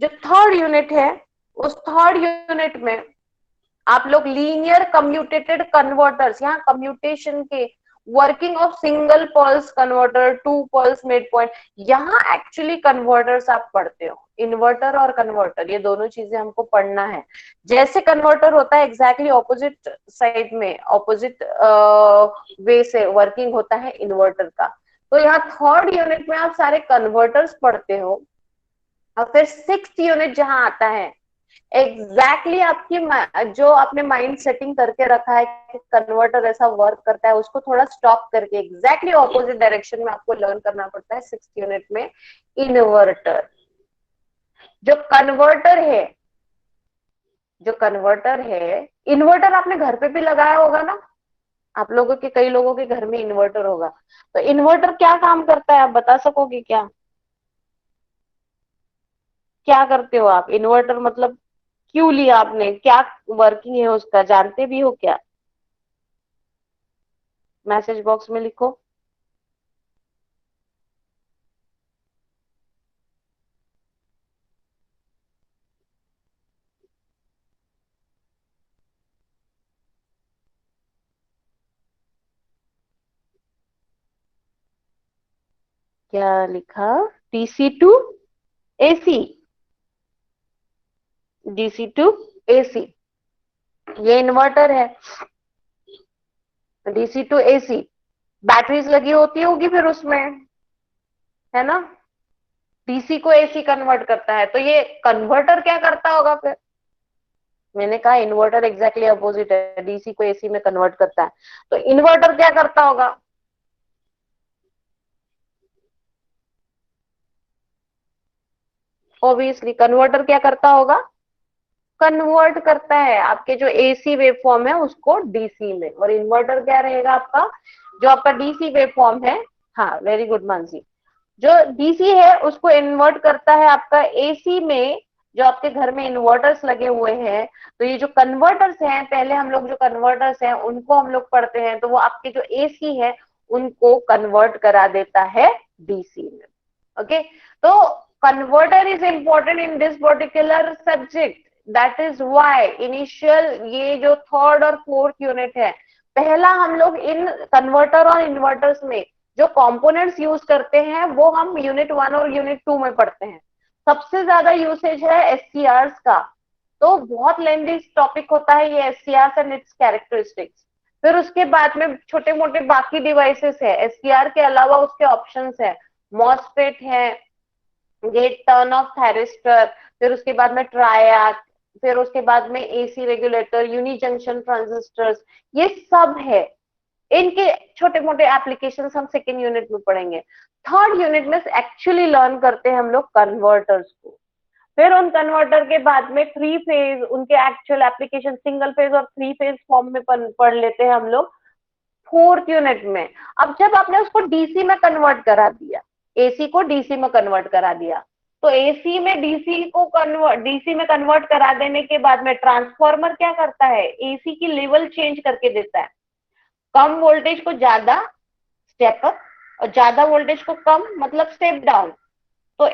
जो थर्ड यूनिट है उस थर्ड यूनिट में आप लोग लीनियर कम्यूटेटेड कन्वर्टर्स, यहाँ कम्यूटेशन के, working of single pulse converter, 2 pulse mid point, यहाँ एक्चुअली कन्वर्टर्स आप पढ़ते हो। इन्वर्टर और कन्वर्टर ये दोनों चीजें हमको पढ़ना है। जैसे कन्वर्टर होता है एग्जैक्टली ऑपोजिट साइड में, ऑपोजिट वे से वर्किंग होता है इन्वर्टर का। तो यहाँ थर्ड यूनिट में आप सारे कन्वर्टर्स पढ़ते हो। और फिर 6th यूनिट जहां आता है, एग्जैक्टली आपकी जो आपने माइंड सेटिंग करके रखा है कि कन्वर्टर ऐसा वर्क करता है, उसको थोड़ा स्टॉप करके एग्जैक्टली ऑपोजिट डायरेक्शन में आपको लर्न करना पड़ता है 6th यूनिट में, इन्वर्टर। जो कन्वर्टर है, जो कन्वर्टर है, इन्वर्टर आपने घर पे भी लगाया होगा ना, आप लोगों के, कई लोगों के घर में इन्वर्टर होगा। तो इन्वर्टर क्या काम करता है, आप बता सकोगे क्या? क्या करते हो आप? इन्वर्टर मतलब क्यों लिया आपने, क्या वर्किंग है उसका, जानते भी हो क्या? मैसेज बॉक्स में लिखो। क्या लिखा? DC to AC, DC to AC, ये इन्वर्टर है। DC टू AC, बैटरीज लगी होती होगी फिर उसमें, है ना। DC को AC कन्वर्ट करता है। तो ये कन्वर्टर क्या करता होगा फिर? मैंने कहा इन्वर्टर एग्जैक्टली अपोजिट है, DC को AC में कन्वर्ट करता है। तो इन्वर्टर क्या करता होगा? ऑब्वियसली कन्वर्टर क्या करता होगा? कन्वर्ट करता है आपके जो AC वेवफॉर्म है उसको DC में। और इन्वर्टर क्या रहेगा आपका? जो आपका DC वेवफॉर्म है, हाँ वेरी गुड मानसी, जो DC है उसको इन्वर्ट करता है आपका AC में। जो आपके घर में इन्वर्टर्स लगे हुए हैं, तो ये जो कन्वर्टर्स हैं, पहले हम लोग जो कन्वर्टर्स हैं उनको हम लोग पढ़ते हैं, तो वो आपके जो AC है उनको कन्वर्ट करा देता है डीसी में. ओके, तो converter is important in this particular subject. That is why initial ये जो थर्ड और फोर्थ यूनिट है, पहला हम लोग इन कन्वर्टर और इन्वर्टर्स में जो कंपोनेंट्स यूज करते हैं वो हम यूनिट 1 और यूनिट 2 में पढ़ते हैं. सबसे ज्यादा यूसेज है एससीआर्स का, तो बहुत लेंथी टॉपिक होता है ये एससीआर एंड इट्स कैरेक्टरिस्टिक्स. फिर उसके बाद में छोटे मोटे बाकी डिवाइसेस है एससीआर के अलावा, उसके ऑप्शंस है, मॉसफेट है, गेट टर्न ऑफ थायरिस्टर, फिर उसके बाद में ट्रायड, फिर उसके बाद में AC regulator, unijunction transistors, ये सब है. इनके छोटे मोटे एप्लीकेशंस हम सेकेंड यूनिट में पढ़ेंगे. थर्ड यूनिट में एक्चुअली लर्न करते हैं हम लोग कन्वर्टर्स को. फिर उन कन्वर्टर के बाद में थ्री फेज, उनके एक्चुअल एप्लीकेशन सिंगल फेज और थ्री फेज फॉर्म में पढ़ लेते हैं हम लोग फोर्थ यूनिट में. अब जब आपने उसको डीसी में कन्वर्ट करा दिया, एसी को डीसी में कन्वर्ट करा दिया, तो एसी में डीसी में कन्वर्ट करा देने के बाद में ट्रांसफॉर्मर क्या करता है, एसी की लेवल चेंज करके देता है. कम वोल्टेज को ज्यादा स्टेप अप और ज्यादा वोल्टेज को कम, मतलब स्टेप डाउन. तो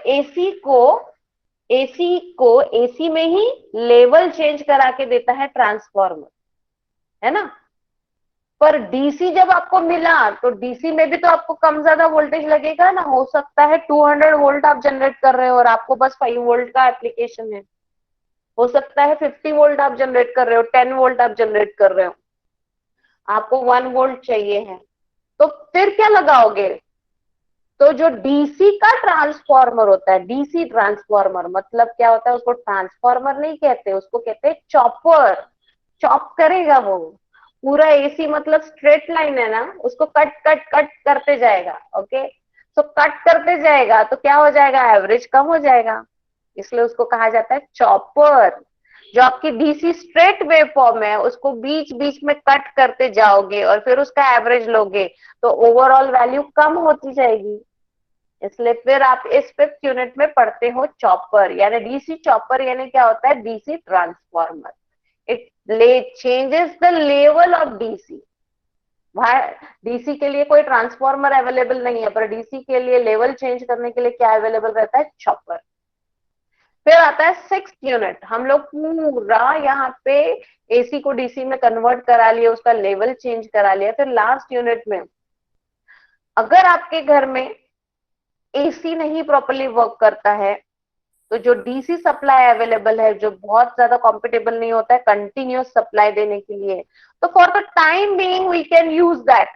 एसी में ही लेवल चेंज करा के देता है ट्रांसफॉर्मर, है ना. पर डीसी जब आपको मिला तो डीसी में भी तो आपको कम ज्यादा वोल्टेज लगेगा ना. हो सकता है 200 वोल्ट आप जनरेट कर रहे हो और आपको बस 5 वोल्ट का एप्लीकेशन है. हो सकता है 50 वोल्ट आप जनरेट कर रहे हो, 10 वोल्ट आप जनरेट कर रहे हो, आपको 1 वोल्ट चाहिए है. तो फिर क्या लगाओगे, तो जो डीसी का ट्रांसफॉर्मर होता है, डीसी ट्रांसफॉर्मर मतलब क्या होता है, उसको ट्रांसफॉर्मर नहीं कहते, उसको कहते हैं चॉपर. चॉप करेगा वो पूरा. एसी मतलब स्ट्रेट लाइन है ना, उसको कट कट कट करते जाएगा. ओके, तो कट करते जाएगा तो क्या हो जाएगा, एवरेज कम हो जाएगा, इसलिए उसको कहा जाता है चॉपर. जो आपकी डीसी स्ट्रेट वेव फॉर्म है उसको बीच बीच में कट करते जाओगे और फिर उसका एवरेज लोगे तो ओवरऑल वैल्यू कम होती जाएगी. इसलिए फिर आप इस 5th यूनिट में पढ़ते हो चॉपर, यानी डीसी चॉपर. यानी क्या होता है, DC transformer. It changes the level of DC. DC के लिए कोई ट्रांसफॉर्मर अवेलेबल नहीं है, पर डीसी के लिए लेवल चेंज करने के लिए क्या अवेलेबल रहता है, चॉपर. फिर आता है 6th यूनिट. हम लोग पूरा यहाँ पे एसी को डीसी में कन्वर्ट करा लिया, उसका लेवल चेंज करा लिया. फिर लास्ट यूनिट में अगर आपके घर में एसी नहीं प्रॉपर्ली वर्क करता है तो जो डीसी सप्लाई अवेलेबल है, जो बहुत ज्यादा कॉम्पिटेबल नहीं होता है कंटिन्यूस सप्लाई देने के लिए, तो for the time being we can use that.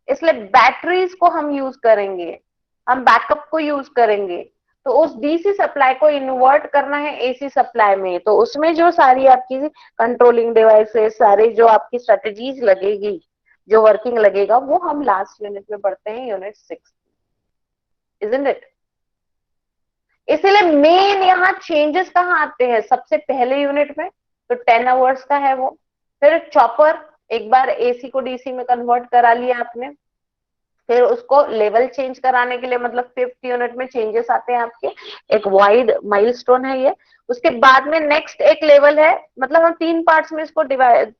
इसलिए बैटरीज को हम यूज करेंगे, हम बैकअप को यूज करेंगे. तो उस डीसी सप्लाई को इन्वर्ट करना है एसी सप्लाई में, तो उसमें जो सारी आपकी कंट्रोलिंग डिवाइसेस, सारे जो आपकी स्ट्रेटेजीज लगेगी, जो वर्किंग लगेगा, वो हम लास्ट यूनिट में पढ़ते हैं, यूनिट 6. Isn't it. इसलिए मेन यहाँ चेंजेस कहाँ आते हैं, सबसे पहले यूनिट में तो 10 आवर्स का है वो. फिर चॉपर, एक बार एसी को डीसी में कन्वर्ट करा लिया आपने, फिर उसको लेवल चेंज कराने के लिए, मतलब 5th यूनिट में चेंजेस आते हैं आपके. एक वाइड माइलस्टोन है ये. उसके बाद में नेक्स्ट एक लेवल है, मतलब हम 3 पार्ट्स में इसको डिवाइड,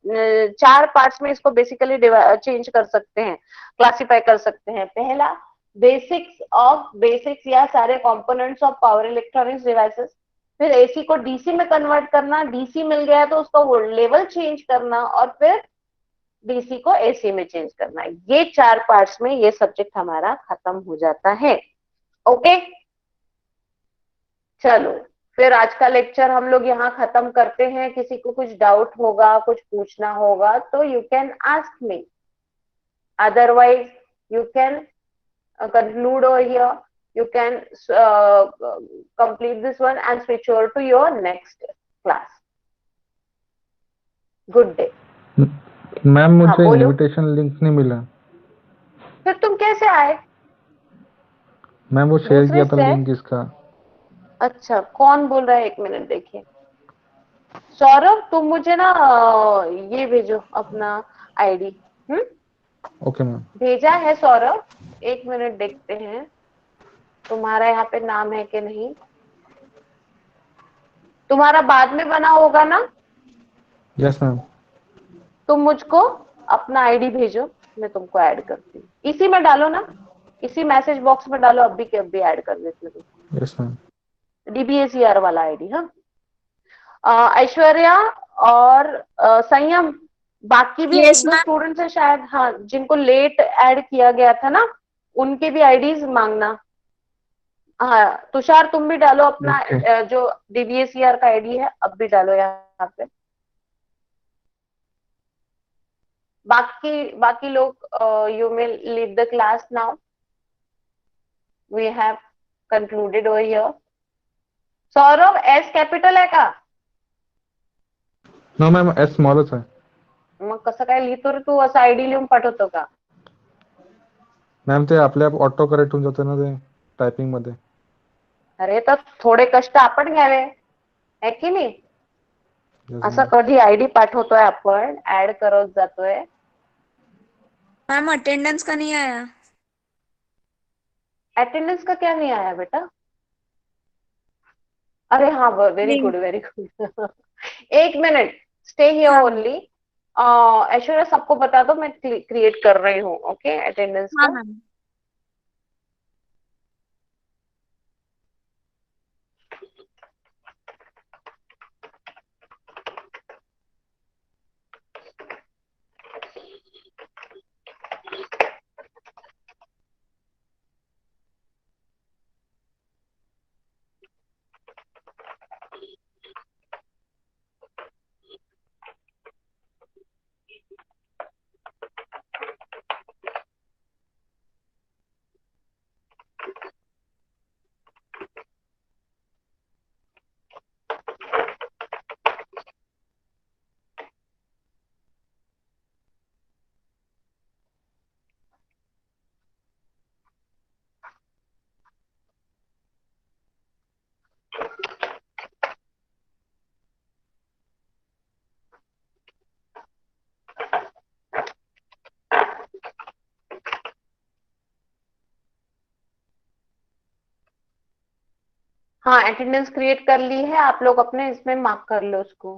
4 पार्ट्स में इसको बेसिकली चेंज कर सकते हैं, क्लासिफाई कर सकते हैं. पहला बेसिक्स या सारे components of power electronics devices. फिर एसी को डीसी में कन्वर्ट करना, डीसी मिल गया तो उसका लेवल चेंज करना, और फिर डीसी को एसी में चेंज करना. ये 4 पार्ट्स में ये सब्जेक्ट हमारा खत्म हो जाता है. ओके, चलो फिर आज का लेक्चर हम लोग यहाँ खत्म करते हैं. किसी को कुछ डाउट होगा, कुछ पूछना होगा तो you can ask me, otherwise you can conclude over here. You can complete this one and switch over to your next class. Good day. Ma'am मुझे बोलो. इनविटेशन लिंक नहीं मिला. फिर तुम कैसे आए? मैम वो शेयर दूसरे किया था से? लिंक इसका. अच्छा, कौन बोल रहा है, एक मिनट देखिए. सौरभ, तुम मुझे ना ये भेजो अपना आईडी. Okay ma'am. भेजा है सौरभ, एक मिनट देखते हैं तुम्हारा यहाँ पे नाम है कि नहीं. तुम्हारा बाद में बना होगा ना. Yes ma'am. तुम मुझको अपना आईडी भेजो, मैं तुमको ऐड करती हूँ। इसी में डालो ना, इसी मैसेज बॉक्स में डालो, अभी के अभी ऐड कर देती हूँ तुमको। Yes ma'am. DBSER वाला आईडी। हाँ, ऐश्वर्या और संयम, बाकी भी यस एक दो मैम। स्टूडेंट्स है शायद, हाँ, जिनको लेट ऐड किया गया था ना, उनके भी आईडीज मांगना। हाँ तुषार, तुम भी डालो अपना ओके। जो DBSER का आईडी है, अब भी डालो यहाँ पे। बाकी बाकी लोग, you may leave the class now, we have concluded over here. Saurabh, S capital आहे का? नो मॅम, एस स्मॉलच आहे. मग कसं काय लिहितो रे तू? असं आयडी लिहून पाठवतो का? मॅम ते आपल्या आप ऑटो करेक्ट होऊन जातं ना ते टायपिंग मध्ये. अरे तर थोडे कष्ट आपण घ्यावे, है की नाही? Yes, असं ma'am. कधी आयडी पाठवतोय आपण, ऍड करत जातोय. मैम अटेंडेंस का नहीं आया। अटेंडेंस का क्या नहीं आया बेटा? अरे हाँ, वेरी नहीं। Good very good. एक मिनट, स्टे हियर हाँ मैम। ओनली। ऐश्वर्या सबको बता दो, मैं क्रिएट कर रही हूँ, ओके, अटेंडेंस हाँ को। मैम। हाँ, अटेंडेंस क्रिएट कर ली है, आप लोग अपने इसमें मार्क कर लो उसको।